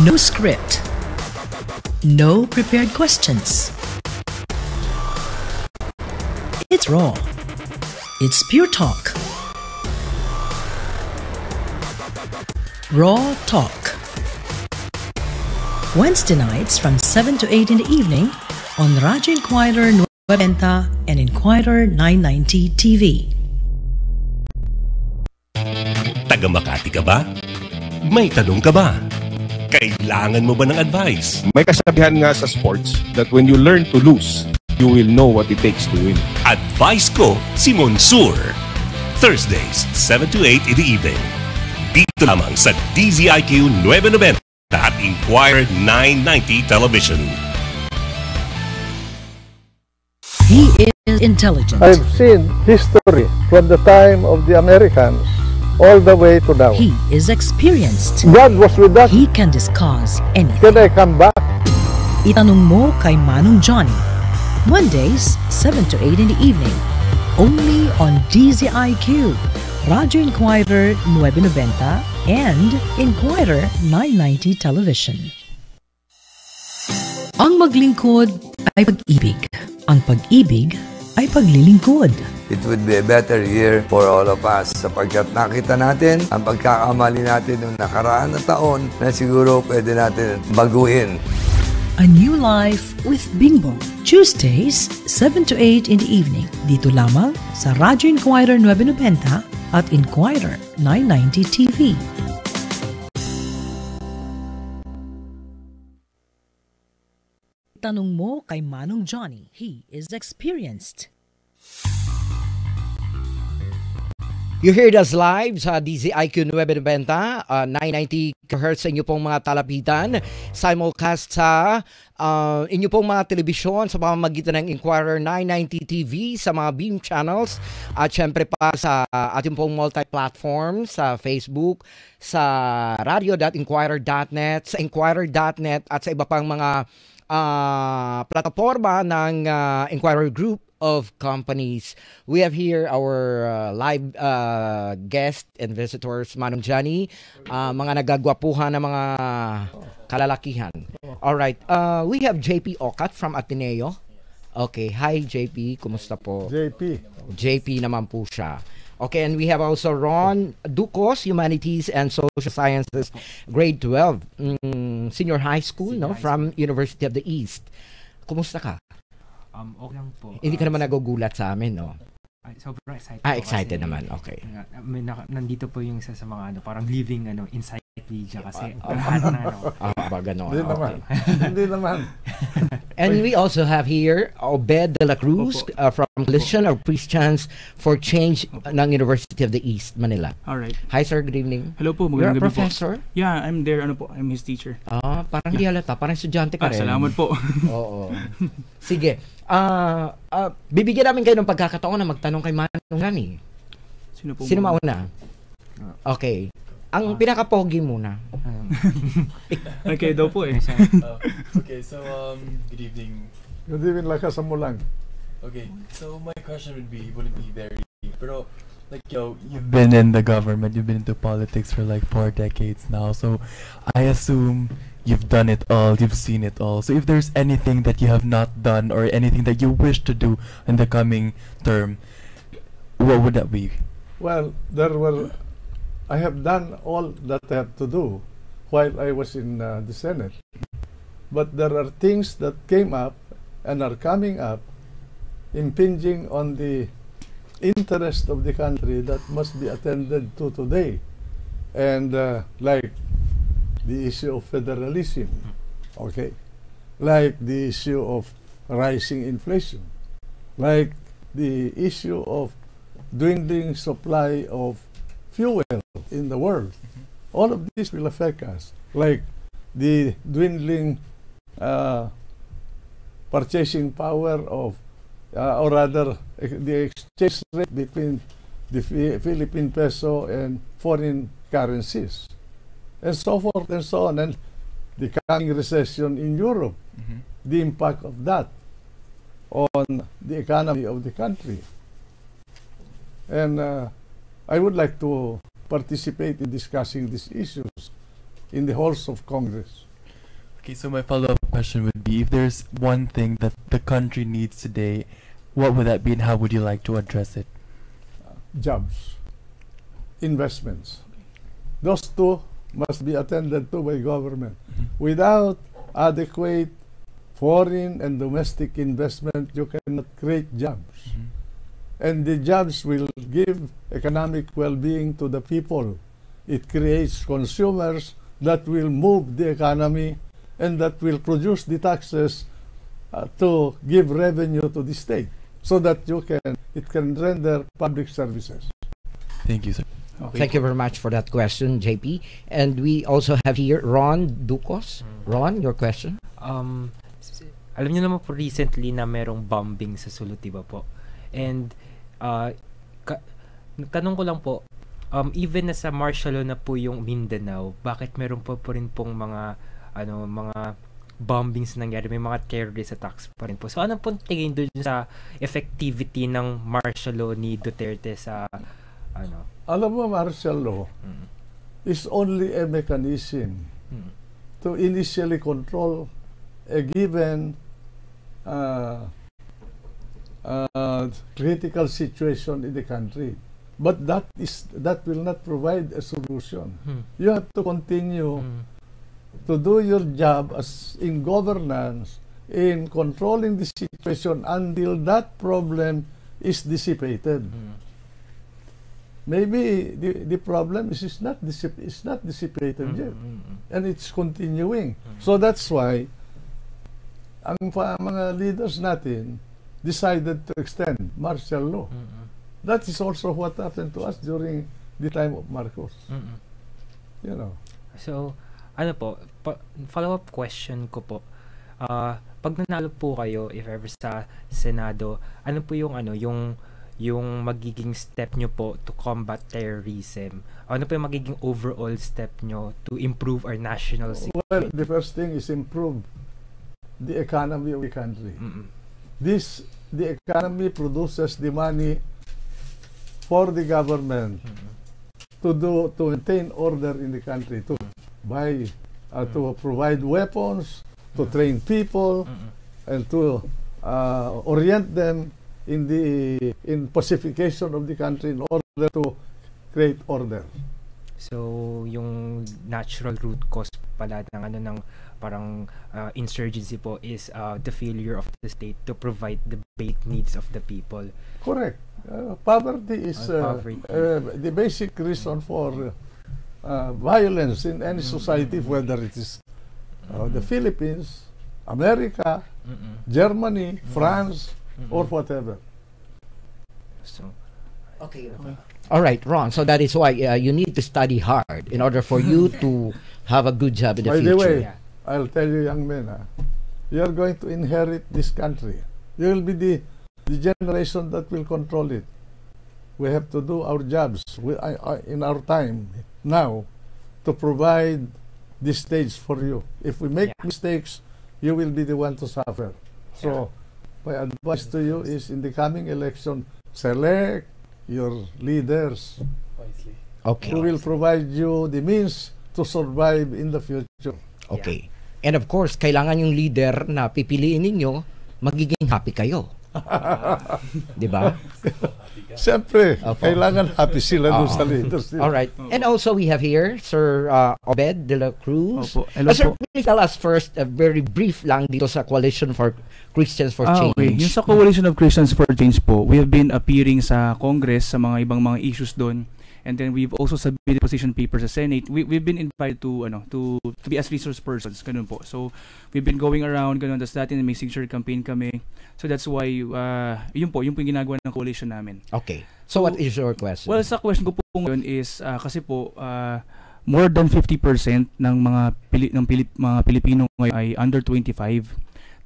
E: No script. No prepared questions. It's raw. It's pure talk. Raw Talk. Wednesday nights from 7 to 8 in the evening on Radyo Inquirer Nueva and Inquirer 990 TV.
C: Taga Makati ka ba? May tanong ka ba? Kailangan mo ba ng advice?
D: May kasabihan nga sa sports that when you learn to lose, you will know what it takes to win.
C: Advice ko si Monsur. Thursdays, 7 to 8 in the evening. Dito lamang sa DZIQ 990 at Inquirer 990 Television.
E: He is intelligent.
B: I've seen history from the time of the Americans all the way to now.
E: He is experienced.
B: God was with us.
E: He can discuss anything.
B: Can I come back?
E: Itanong mo kay Manong Johnny. Mondays, 7 to 8 in the evening. Only on DZIQ, Radyo Inquirer 990 and Inquirer 990 Television. Ang maglingkod ay pag-ibig. Ang pag-ibig ay paglilingkod.
H: It would be a better year for all of us sapagkat nakita natin ang pagkakamali natin noong nakaraan na taon na siguro pwede natin baguhin.
E: A New Life with Bingbong. Tuesdays, 7 to 8 in the evening. Dito lamang sa Radyo Inquirer 990 at Inquirer 990 TV. Tanong mo kay Manong Johnny. He is experienced.
A: You heard us live sa DZIQ 990, 990 kHz sa inyo pong mga talapitan. Simulcast sa inyo pong mga telebisyon sa pamamagitan ng Inquirer 990 TV, sa mga beam channels, at syempre pa sa ating pong multi-platform sa Facebook, sa radio.inquirer.net, sa inquirer.net at sa iba pang mga plataforma ng Inquirer Group of companies. We have here our live guest and visitors, Manong Johnny, mga nagagwapuhan na mga kalalakihan. All right. We have JP Ocat from Ateneo. Okay. Hi, JP. Kumusta po? JP naman po siya. Okay, and we have also Ron Ducos, Humanities and Social Sciences, grade 12, senior high school, no, from University of the East. Kumusta ka?
I: Okay lang po.
A: Hindi ka naman nagugulat sa amin, no?
I: Sobrang excited.
A: Excited kasi, naman, okay.
I: Nandito po yung isa sa mga parang living encyclopedia kasi lahat na
A: gano'n.
B: Hindi naman.
A: And we also have here Obed de la Cruz from Coalition of Christians for Change ng University of the East, Manila.
J: Alright.
A: Hi sir, good evening.
J: Hello po,
A: You're
J: magandang
A: a
J: gabi po.
A: professor?
J: Yeah, I'm there. I'm his teacher.
A: Parang di halata, parang estudyante ka rin.
J: Salamat po.
A: Oo. Sige. Bibigyan namin kayo ng pagkakataon na magtanong kay Manong Johnny. Sino mauna? Okay. Ang pinaka-pogi muna.
J: Okay daw po eh.
K: Okay, so good evening.
B: Good evening, lakas mo lang.
K: Okay, so my question wouldn't be very deep, pero like you've been in the government, you've been into politics for like 4 decades now, so I assume you've done it all, you've seen it all. So if there's anything that you have not done or anything that you wish to do in the coming term, what would that be?
B: Well, I have done all that I have to do while I was in the Senate. But there are things that came up and are coming up impinging on the interest of the country that must be attended to today. And like the issue of federalism, okay? Like the issue of rising inflation, like the issue of dwindling supply of fuel in the world. All of this will affect us, like the dwindling purchasing power of, or rather, the exchange rate between the Philippine peso and foreign currencies, and so forth and so on, and the coming recession in Europe, the impact of that on the economy of the country. And I would like to participate in discussing these issues in the halls of Congress.
K: Okay, so my follow-up question would be, if there's one thing that the country needs today, what would that be and how would you like to address it?
B: Jobs, investments. Those two must be attended to by government. Without adequate foreign and domestic investment, you cannot create jobs. And the jobs will give economic well-being to the people. It creates consumers that will move the economy and that will produce the taxes to give revenue to the state, so that it can render public services.
K: Thank you, sir.
A: Okay. Thank you very much for that question, JP. And we also have here Ron Ducos. Ron, your question?
I: Alam niyo naman po recently na merong bombing sa Sulut, diba po? And tanong ko lang po, even na sa martial law na po yung Mindanao, bakit meron po rin pong mga bombings na nangyari, may mga terrorist attacks pa rin po. So ano pong tingin doon sa effectivity ng martial law ni Duterte sa
B: Alam mo, martial law is only a mechanism to initially control a given critical situation in the country. But that will not provide a solution. You have to continue to do your job as in governance, in controlling the situation until that problem is dissipated. Maybe the problem is not dissipated yet, and it's continuing. So that's why ang mga leaders natin decided to extend martial law. That is also what happened to us during the time of Marcos. You know.
I: So, follow-up question ko po. Pag nanalo po kayo, if ever sa Senado, ano po yung magiging step nyo po to combat terrorism? Ano po yung magiging overall step nyo to improve our national security?
B: Well, the first thing is improve the economy of the country. The economy produces the money for the government to maintain order in the country, to buy, to provide weapons, to train people, and to orient them in pacification of the country in order to create order.
I: So, yung natural root cause pala ng parang insurgency po is the failure of the state to provide the basic needs of the people.
B: Correct. Poverty is the basic reason for violence in any society, whether it is the Philippines, America, Germany, France, or whatever.
A: So, okay. All right, Ron. So that is why you need to study hard in order for you to have a good job in the future.
B: By the way, I'll tell you, young men, you are going to inherit this country. You will be the generation that will control it. We have to do our jobs in our time now to provide this stage for you. If we make mistakes, you will be the one to suffer. So, my advice to you is, in the coming election, select your leaders who will provide you the means to survive in the future.
A: Okay. And of course, kailangan yung leader na pipiliin ninyo, magiging happy kayo. Di ba?
B: Siyempre, kailangan happy sila doon sa leaders.
A: Alright. And also we have here Sir Obed de la Cruz. Sir, please tell us first, very brief lang dito sa Coalition for Christians for Change.
J: Okay. Yung sa Coalition of Christians for Change po, we have been appearing sa Congress sa mga ibang mga issues doon. And then we've also submitted position papers sa Senate. We've been invited to be as resource persons, ganun po. So we've been going around, ganun, tas dati may signature campaign kami. So that's why yun po yung ginagawa ng coalition namin.
A: Okay. So what is your question?
J: Well, sa question ko po ngayon is kasi po more than 50% ng mga Pilipino ngayon ay under 25.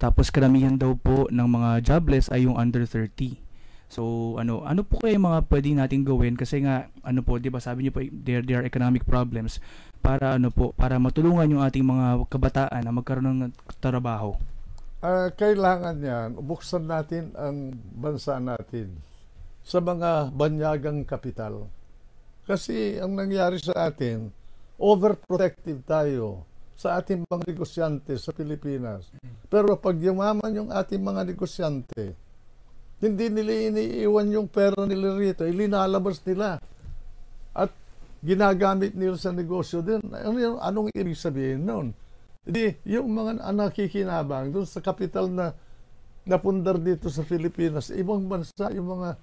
J: Tapos karamihan daw po ng mga jobless ay yung under 30. So ano po kayo mga pwede nating gawin, kasi nga po, 'di ba, sabi niyo po there are economic problems, para para matulungan yung ating mga kabataan na magkaroon ng trabaho.
B: Kailangan yan buksan natin ang bansa natin sa mga banyagang kapital. Kasi ang nangyari sa atin, overprotective tayo sa ating mga negosyante sa Pilipinas. Pero pag yumaman yung ating mga negosyante, hindi nila iniiwan yung pera nila rito, ilinalabas nila. At ginagamit nila sa negosyo din. Anong ibig sabihin nun? Hindi, yung mga nakikinabang doon sa kapital na napundar dito sa Pilipinas, ibang bansa, yung mga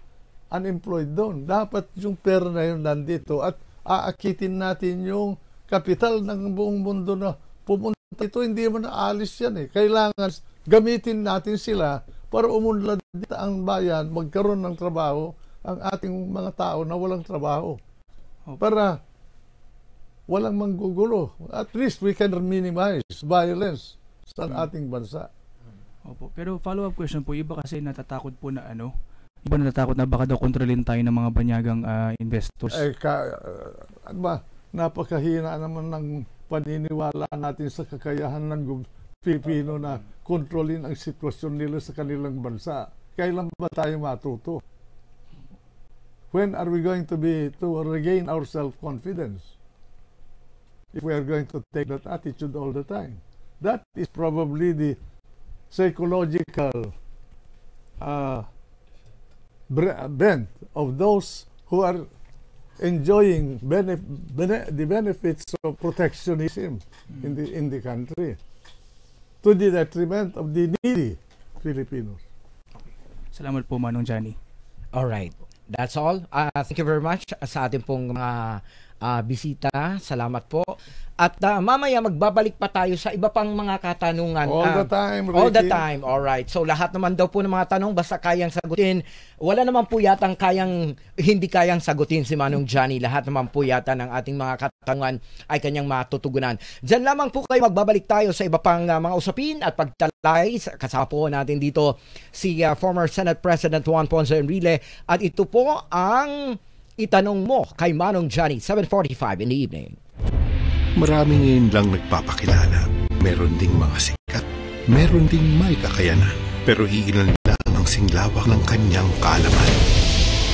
B: unemployed doon. Dapat yung pera na yun nandito at aakitin natin yung kapital ng buong mundo na pumunta ito. Hindi mo naalis yan eh. Kailangan gamitin natin sila para umunlad dito ang bayan, magkaroon ng trabaho ang ating mga tao na walang trabaho. Para walang manggugulo. At least we can minimize violence sa ating bansa.
J: Opo. Pero follow-up question po, iba kasi natatakot po na iba natatakot na baka daw kontrolin tayo ng mga banyagang investors.
B: Napakahina naman ng paniniwala natin sa kakayahan ng Pilipino na kontrolin ang sitwasyon nila sa kanilang bansa. Kailan ba tayo matuto? When are we going to regain our self-confidence? If we are going to take that attitude all the time. That is probably the psychological bent of those who are enjoying the benefits of protectionism in the country, to the detriment of the needy Filipinos.
J: Salamat po, Manong Johnny.
A: All right. That's all. Thank you very much sa ating pong mga bisita. Salamat po. At mamaya magbabalik pa tayo sa iba pang mga katanungan.
B: All the time, Ricky.
A: All the time. All right. So lahat naman daw po ng mga tanong basta kayang sagutin. Wala naman po yatang hindi kayang sagutin si Manong Johnny. Lahat naman po yata ng ating mga katanungan ay kanyang matutugunan. Diyan lamang po kayo, magbabalik tayo sa iba pang mga usapin at pagtalay. Kasama po natin dito si former Senate President Juan Ponce Enrile. At ito po ang Itanong Mo kay Manong Johnny, 7:45 in the evening.
F: Marami ngayon lang nagpapakilala. Meron ding mga sikat. Meron ding may kakayanan. Pero iilan lang ang singlawak ng kanyang kaalaman.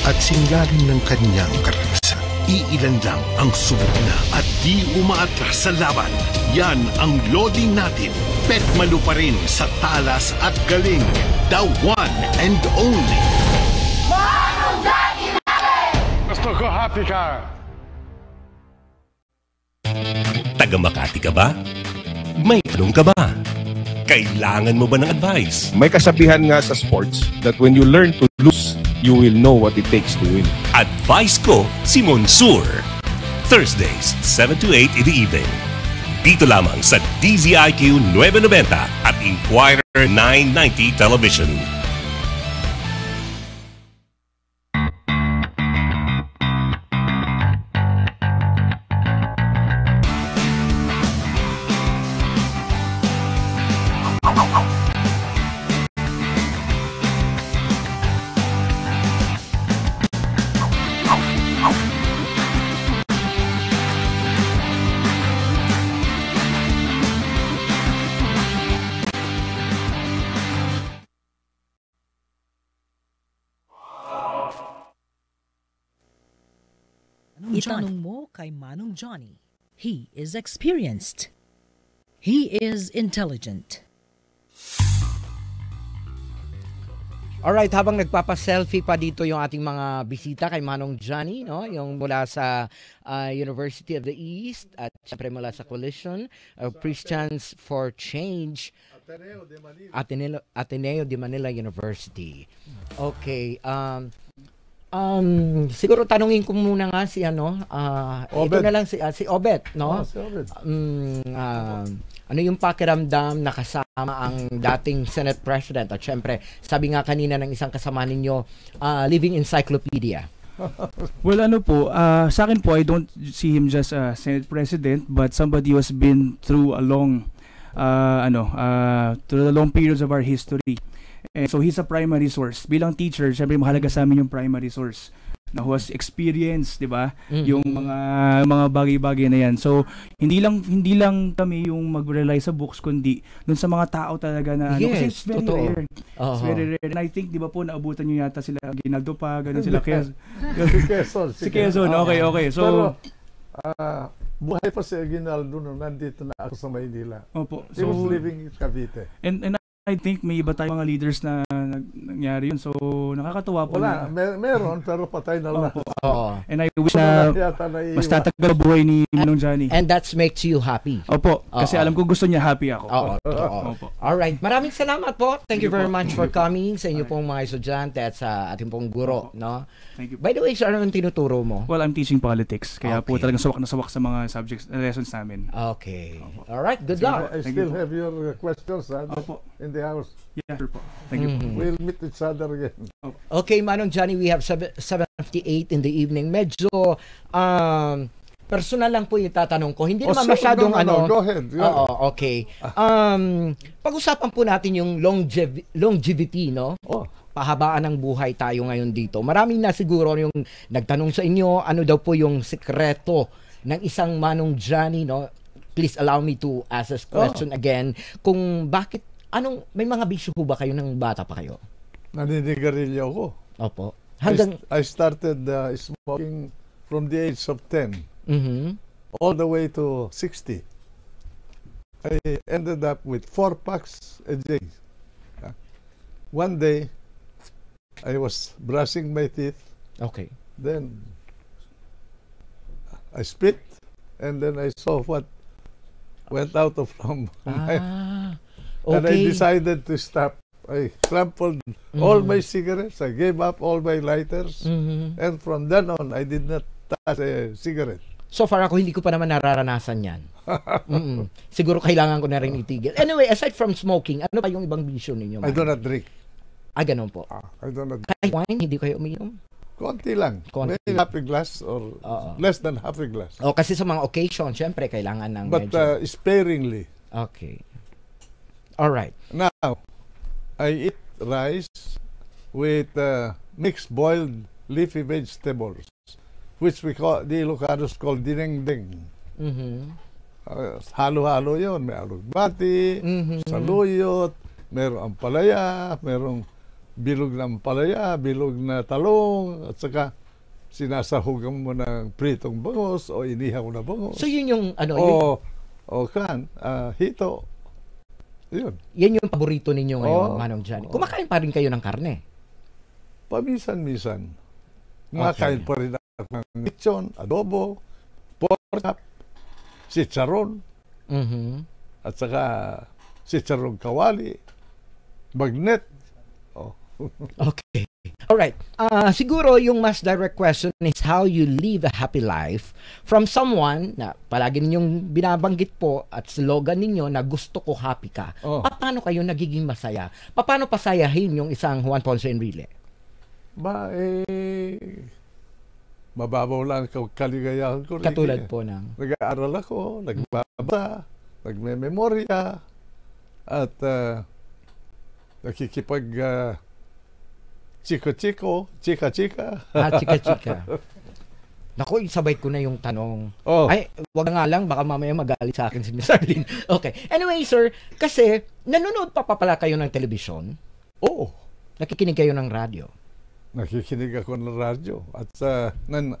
F: At singlalim ng kanyang karahasan. Iilan lang ang subok na at di umaatras sa laban. Yan ang loading natin. Petmalo pa rin sa talas at galing. The one and only.
G: Manong Johnny Namin!
B: Gusto ko happy ka.
C: Taga Makati ka ba? May tanong ka ba? Kailangan mo ba ng advice?
D: May kasabihan nga sa sports that when you learn to lose, you will know what it takes to win.
C: Advice ko si Monsur. Thursdays, 7 to 8 in the evening. Dito lamang sa DZIQ 990 at Inquirer 990 Television.
E: Itanong mo kay Manong Johnny. He is experienced. He is intelligent.
A: Alright, habang nagpapa-selfie pa dito yung ating mga bisita kay Manong Johnny, no? Yung mula sa University of the East at syempre mula sa Coalition of Christians for Change, Ateneo de Manila University. Okay, siguro tanungin ko muna nga si ito na lang si Obet, no?
B: Si Obet.
A: Ano yung pakiramdam na kasama ang dating Senate President at syempre sabi nga kanina ng isang kasama ninyo, living encyclopedia.
J: Well, sa akin po, I don't see him just a Senate President, but somebody who has been through a long through the long periods of our history. And so he's a primary source. Bilang teacher, syempre mahalaga sa amin yung primary source na who has experience, 'di ba? Yung mga bagay-bagay na 'yan. So hindi lang kami yung mag-rely sa books kundi dun sa mga tao talaga na kasi it's very rare. It's very rare. And I think 'di ba po naabutan niyo yata sila Ginaldo pa, ganun sila si Quezon. Okay. So
B: buhay pa si Ginaldo nung nandito na ako sa Maynila.
J: Opo.
B: He was living in Cavite.
J: And I think may iba tayong mga leaders na nangyari yun. So, nakakatuwa po.
B: Wala, meron, pero patay na lang.
A: Oo.
J: And I wish na mas tatagal buhay ni Manong Johnny.
A: And that makes you happy.
J: Opo, kasi alam ko gusto niya happy ako.
A: Oo. Alright, maraming salamat po. Thank you very much for coming sa inyo pong mga estudyante at sa ating pong guro. No?
J: Thank you.
A: By the way, sir, anong tinuturo mo?
J: Well, I'm teaching politics. Kaya po talagang sawak na sawak sa mga subjects, lessons namin.
A: Okay. Alright, good luck.
B: I still have your questions in the house.
J: Yeah, sure po. Thank you.
B: We'll meet each other again.
A: Okay, Manong Johnny, we have 7:58 in the evening. Medyo personal lang po yung tatanong ko. Hindi naman masyadong
B: Go ahead. Yeah.
A: Oo, okay. Pag-usapan po natin yung longevity, no? Pahabaan ng buhay tayo ngayon dito. Marami na siguro yung nagtanong sa inyo, ano daw po yung sekreto ng isang Manong Johnny, no? Please allow me to ask this question again. Kung bakit, may mga bisyo po ba kayo ng bata pa kayo?
B: Naninigarilyo ako.
A: Opo.
B: I started smoking from the age of 10 all the way to 60. I ended up with 4 packs a day. One day, I was brushing my teeth.
A: Okay.
B: Then, I spit, and then I saw what went out from my...
A: Okay.
B: And I decided to stop. I crumpled all my cigarettes. I gave up all my lighters. And from then on, I did not touch a cigarette.
A: So far ako, hindi ko pa naman nararanasan yan. Siguro kailangan ko na rin itigil. Anyway, aside from smoking, ano pa yung ibang bisyo ninyo?
B: I do not drink.
A: Ganun po.
B: I do not drink.
A: Kahit wine, hindi kayo umiinom?
B: Konti lang. Maybe half a glass or less than half a glass.
A: Kasi sa mga occasion, syempre, kailangan ng
B: But sparingly.
A: Okay. Alright.
B: Now, I eat rice with mixed boiled leafy vegetables, which the Ilocanos call dinengdeng. Halo-halo yun. May alugbati, saluyot, merong ampalaya, merong bilog na ampalaya, bilog na talong, at saka sinasahugan mo ng pritong bangos o inihaw na bangos.
A: So yun yung
B: hito. Yun.
A: Yan yung paborito ninyo ngayon, Manong Johnny. Kumakain pa rin kayo ng karne?
B: Paminsan-minsan. Kumakain pa rin ng lechon, adobo, pork chop, chicharon, at saka chicharon kawali, bagnet.
A: Okay. Alright. Siguro yung mas direct question is how you live a happy life from someone na palagi ninyong binabanggit po at slogan ninyo na gusto ko happy ka. Paano kayo nagiging masaya? Paano pasayahin yung isang Juan Ponce Enrile?
B: Mababaw lang kaligayahan ko.
A: Katulad po ng
B: nag-aaral ako, nagbabasa, nagme-memorya, at nakikipag chika-chika. Chika-chika.
A: Naku, isabay ko na yung tanong. Ay, wag nga lang, baka mamaya magalit sa akin si Miss Arlene. Okay. Anyway, sir, kasi nanonood pa pala kayo ng telebisyon?
B: Oo.
A: Nakikinig kayo ng radyo?
B: Nakikinig ako ng radyo. At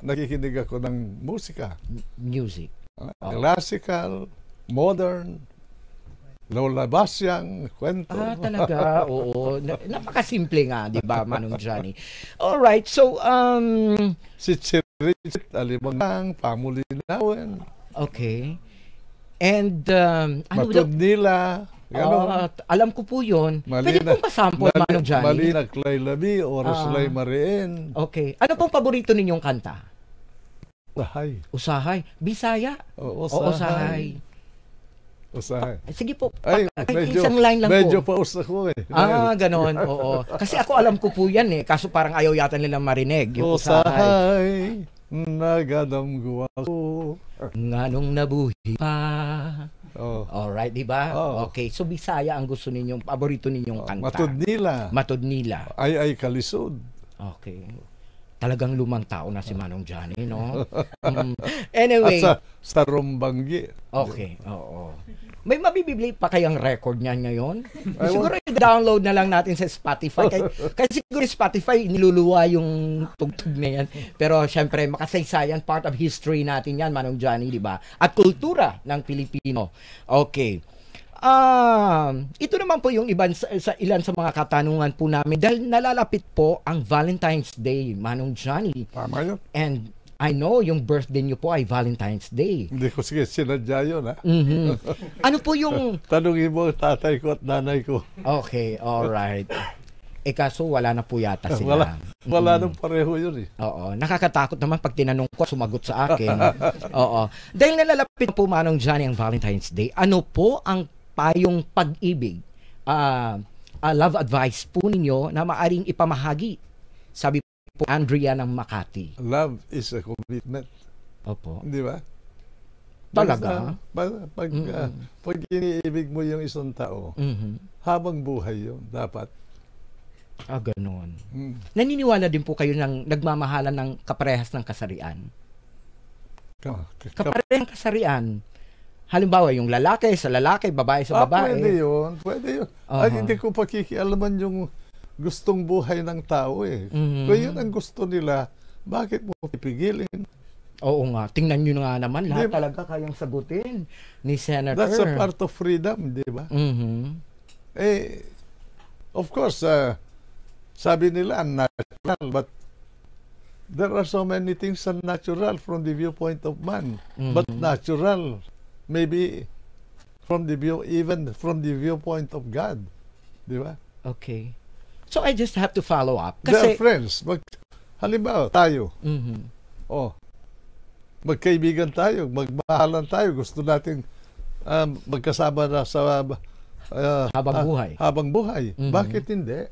B: nakikinig ako ng musika.
A: Music.
B: Classical, modern, Lola Basyang, kwento.
A: Talaga? Oo. Napakasimple nga, di ba, Manong Johnny? Alright, so,
B: si Chirit, Alimangang, Pamulinawen.
A: Okay. And,
B: Matudnila.
A: Alam ko po yun. Pwede pong pasample, Manong Johnny?
B: Malina Claylabi, Oras Lay Marien.
A: Okay. Ano pong paborito ninyong kanta?
B: Usahay.
A: Usahay. Bisaya? Usahay.
B: Usahay.
A: Sige po.
B: Medyo,
A: isang line lang
B: medyo
A: po.
B: paus ako eh.
A: Ganon. Oo. Kasi ako alam ko po yan eh. Kaso parang ayaw yata nilang marinig. Yung
B: usahay, nagadamgo ako.
A: Nganong nabuhi pa. Alright, di ba? Okay. So Bisaya ang gusto ninyong, paborito ninyong kanta.
B: Matudnila. Ay kalisod.
A: Okay. Talagang lumang tao na si Manong Johnny, no? Anyway.
B: At sa Rumbanggi.
A: Okay, oo. May mabibili pa kayang record niyan ngayon? Siguro i-download na lang natin sa Spotify. Kasi siguro Spotify, niluluwa yung tugtog na yan. Pero syempre, makasaysayan, part of history natin yan, Manong Johnny, di ba? At kultura ng Pilipino. Okay. Ito naman po yung iban sa ilan sa mga katanungan po namin dahil nalalapit po ang Valentine's Day, Manong Johnny.
B: Tama yun.
A: And I know yung birthday niyo po ay Valentine's Day.
B: Hindi ko sige sinadya yun, ha?
A: Ano po yung...
B: Tanungin mo tatay ko at nanay ko.
A: Okay, alright. Kaso wala na po yata sila.
B: Wala nang pareho yun eh.
A: Oo. Nakakatakot naman pag tinanong ko, sumagot sa akin. Oo. Dahil nalalapit po, Manong Johnny, ang Valentine's Day, ano po ang payong pag-ibig, love advice po ninyo na maaring ipamahagi? Sabi po Andrea ng Makati.
B: Love is a commitment.
A: Opo.
B: Di ba?
A: Talaga?
B: Pag iniibig mo yung isang tao, habang buhay yun, dapat.
A: Ganon. Naniniwala din po kayo ng nagmamahalan ng kaparehas ng kasarian? Kaparehas ng kasarian. Halimbawa, yung lalaki sa lalaki, babae sa babae.
B: Pwede yun. Pwede yun. Hindi ko pakikialaman yung gustong buhay ng tao eh. Kung yun ang gusto nila, bakit mo pipigilin?
A: Oo nga. Tingnan nyo nga naman. Lahat talaga kayang sagutin ni Senator.
B: That's a part of freedom, di ba? Of course, sabi nila unnatural, but there are so many things unnatural from the viewpoint of man. But natural, maybe from the viewpoint of God. Di ba?
A: Okay. So I just have to follow up.
B: Kasi, they're friends. Halimbawa, tayo. Magkaibigan tayo, magmahalan tayo. Gusto nating magkasama na sa habang buhay. Bakit hindi?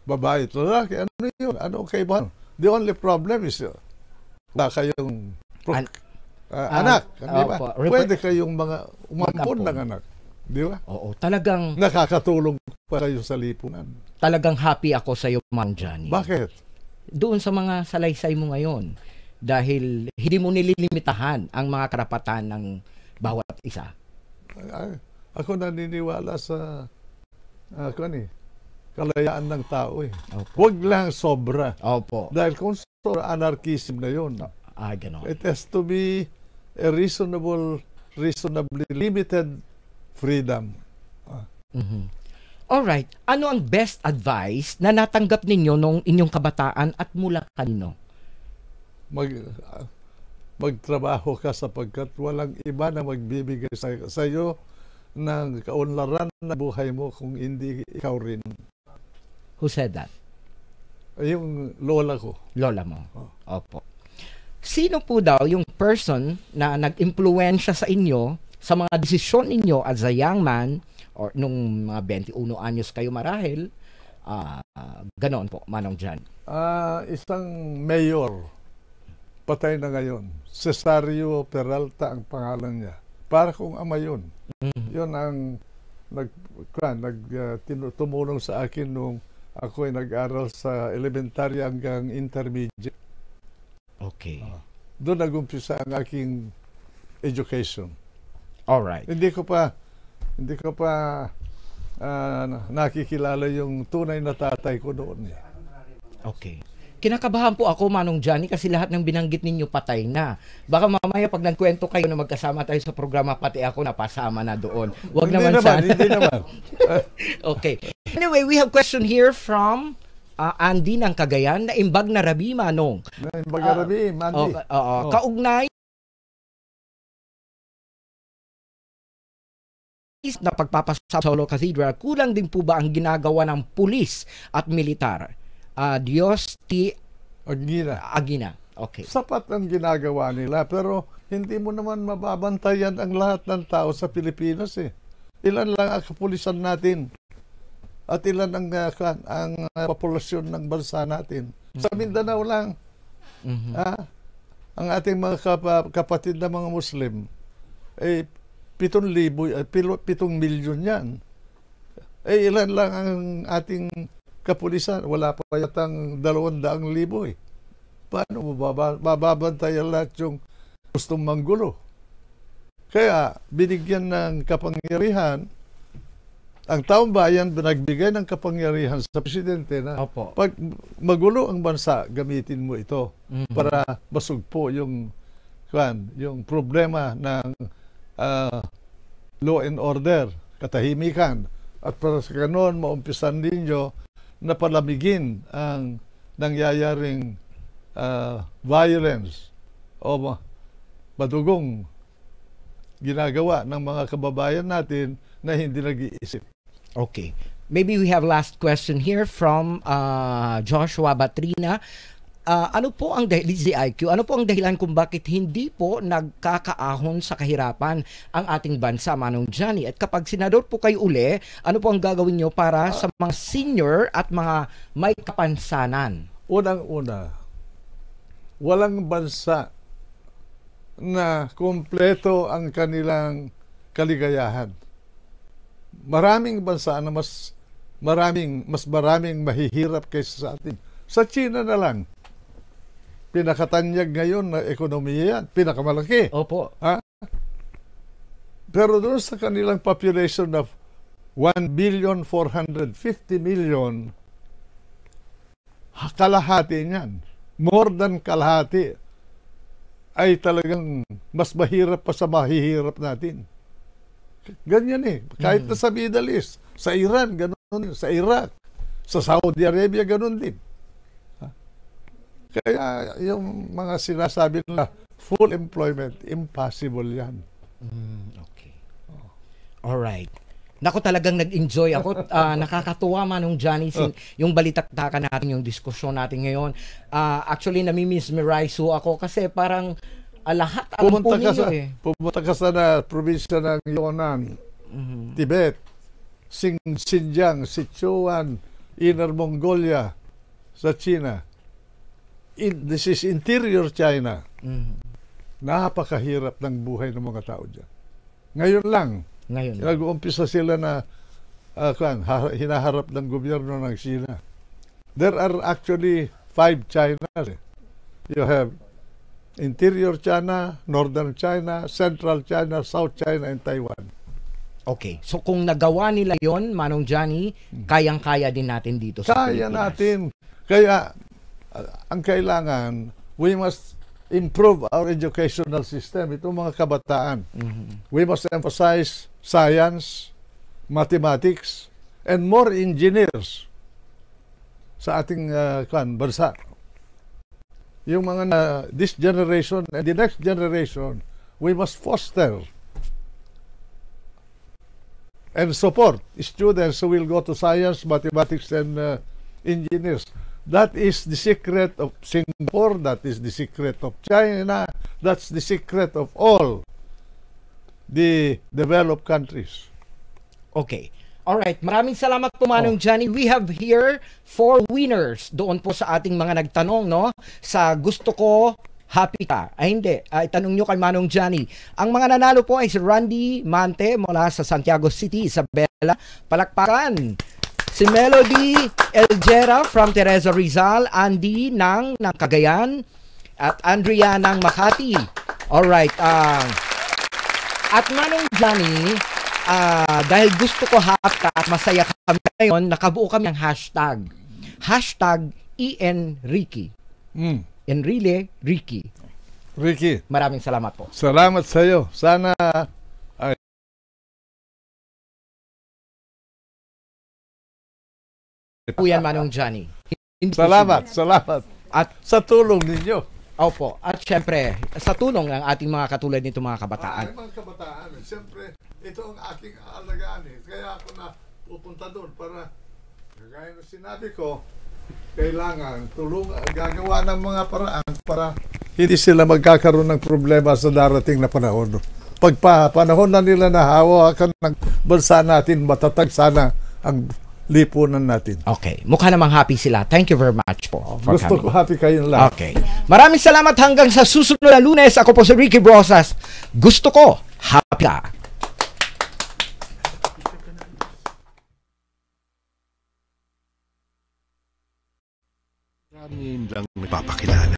B: Babae at lalaki, ano yun? Ano kaibahan? The only problem is na kayong anak, di ba? Pwede kayong mga umampon ng anak, di ba?
A: Oo, talagang
B: nakakatulong pa kayo sa lipunan.
A: Talagang happy ako sa iyo, Manong Johnny.
B: Bakit?
A: Doon sa mga salaysay mo ngayon, dahil hindi mo nililimitahan ang mga karapatan ng bawat isa.
B: Ako naniniwala sa kalayaan ng tao eh. Huwag lang sobra.
A: Opo.
B: Dahil kung sobra, anarchism na yun.
A: Ganon.
B: It has to be a reasonably limited freedom.
A: Alright. Ano ang best advice na natanggap ninyo nung inyong kabataan at mula kanino?
B: Magtrabaho ka sapagkat walang iba na magbibigay sa iyo ng kaunlaran na buhay mo kung hindi ikaw rin.
A: Who said that?
B: Yung lola ko.
A: Lola mo? Opo. Sino po daw yung person na nag-impluwensya sa inyo sa mga desisyon ninyo as a young man or nung mga 21 anyos kayo marahil? Ganon po, Manong John.
B: Isang mayor, patay na ngayon. Cesario Peralta ang pangalan niya. Para kung ama yun. Yun ang tumulong sa akin nung ako ay nag-aral sa elementary hanggang intermediate.
A: Okay.
B: Doon nag-umpisa ang aking education.
A: Alright.
B: Hindi ko pa nakikilala yung tunay na tatay ko doon.
A: Okay. Kinakabahan po ako, Manong Johnny, kasi lahat ng binanggit ninyo patay na. Baka mamaya pag nagkwento kayo na magkasama tayo sa programa, pati ako napasama na doon. Wag
B: hindi naman sana. Hindi naman.
A: Okay. Anyway, we have question here from Andy ng Cagayan na imbag na Rabi, Manong.
B: Imbag na Rabi, Andy.
A: Kaugnay na pagpapasok sa Jolo Cathedral, kulang din po ba ang ginagawa ng pulis at militar? Diyos ti Agina. Okay.
B: Sapat ang ginagawa nila, pero hindi mo naman mababantayan ang lahat ng tao sa Pilipinas eh. Ilan lang ang kapulisan natin at ilan ang populasyon ng bansa natin. Sa Mindanao lang. Ang ating mga kapatid na mga Muslim eh 7 milyon yan. Ilan lang ang ating kapulisan, wala pa yatang 200,000 eh. Paano mo mababantayan lahat yung gustong manggulo? Kaya, binigyan ng kapangyarihan, ang taong bayan nagbigay ng kapangyarihan sa presidente na pag magulo ang bansa, gamitin mo ito para masugpo yung problema ng law and order, katahimikan. At para sa ganon, maumpisan ninyo na palamigin ang nangyayaring violence o madugong ginagawa ng mga kababayan natin na hindi nag-iisip.
A: Okay. Maybe we have last question here from Joshua Batrina. Ano po ang DZIQ? Ano po ang dahilan kung bakit hindi po nagkakaahon sa kahirapan ang ating bansa, Manong Johnny? At kapag senador po kayo uli, ano po ang gagawin nyo para sa mga senior at mga may kapansanan?
B: Unang-una, walang bansa na kumpleto ang kanilang kaligayahan. Maraming bansa na mas maraming mahihirap kaysa sa atin. Sa China na lang, pinakatanyag ngayon na ekonomiya yan, pinakamalaki.
A: Opo.
B: Ha? Pero doon sa kanilang population of 1,450,000,000, kalahati niyan, more than kalahati, ay talagang mas mahirap pa sa mahihirap natin. Ganyan eh. Kahit na sa Middle East, sa Iran, ganun, sa Iraq, sa Saudi Arabia, ganun din. Kaya yung mga sinasabi na full employment, impossible yan.
A: Okay. Alright. Naku, talagang nag-enjoy ako. Nakakatuwa, Manong Johnny, yung balitaktakan natin, yung diskusyon natin ngayon. Actually, nami-mesmerize ako kasi parang lahat alam po ninyo eh.
B: Pumunta ka sa probinsya ng Yunnan, Tibet, Xinjiang, Sichuan, Inner Mongolia, sa China. This is interior China. Napakahirap ng buhay ng mga tao dyan. Ngayon lang, nag-uumpisa sila na hinaharap ng gobyerno ng China. There are actually 5 Chinas. You have interior China, northern China, central China, south China, and Taiwan.
A: Okay. So kung nagawa nila yon, Manong Johnny, kayang-kaya din natin dito sa Pilipinas.
B: Kaya natin. Kaya ang kailangan, we must improve our educational system. Itong mga kabataan. We must emphasize science, mathematics, and more engineers sa ating bansa. Yung mga this generation and the next generation, we must foster and support students who will go to science, mathematics, and engineers. That is the secret of Singapore. That is the secret of China. That's the secret of all the developed countries.
A: Okay. Alright. Maraming salamat po, Manong Johnny. We have here 4 winners doon po sa ating mga nagtanong, no? Sa gusto ko, happy ka. Ay, hindi. Itanong nyo kay Manong Johnny. Ang mga nanalo po ay si Randy Mante mula sa Santiago City, Isabela. Palakpakan. Si Melody Elgera from Teresa Rizal, Andy ng Cagayan, at Andrea ng Makati. Alright. At Manong Johnny, dahil gusto ko happy at masaya kami ngayon, nakabuo kami ng hashtag. Hashtag Enrile. Enrile, Ricky. Maraming salamat po.
B: Salamat sa iyo. Sana
A: po yan, Manong Johnny.
B: Salamat. At sa tulong ninyo.
A: Opo. At syempre, sa tulong ng ating mga katulad nito mga kabataan.
B: Mga kabataan, syempre, ito ang aking alagaan eh. Kaya ako na pupunta doon para, gaya ng sinabi ko, kailangan gagawa ng mga paraan para hindi sila magkakaroon ng problema sa darating na panahon. Pag panahon na nila nahawakan ng bansa natin, matatag sana ang lipunan natin.
A: Okay. Mukha namang happy sila. Thank you very much po.
B: Gusto ko happy kayong lahat.
A: Okay. Maraming salamat hanggang sa susunod na Lunes. Ako po si Ricky Brosas. Gusto ko happy ka.
F: Namin lang nagpapakilala.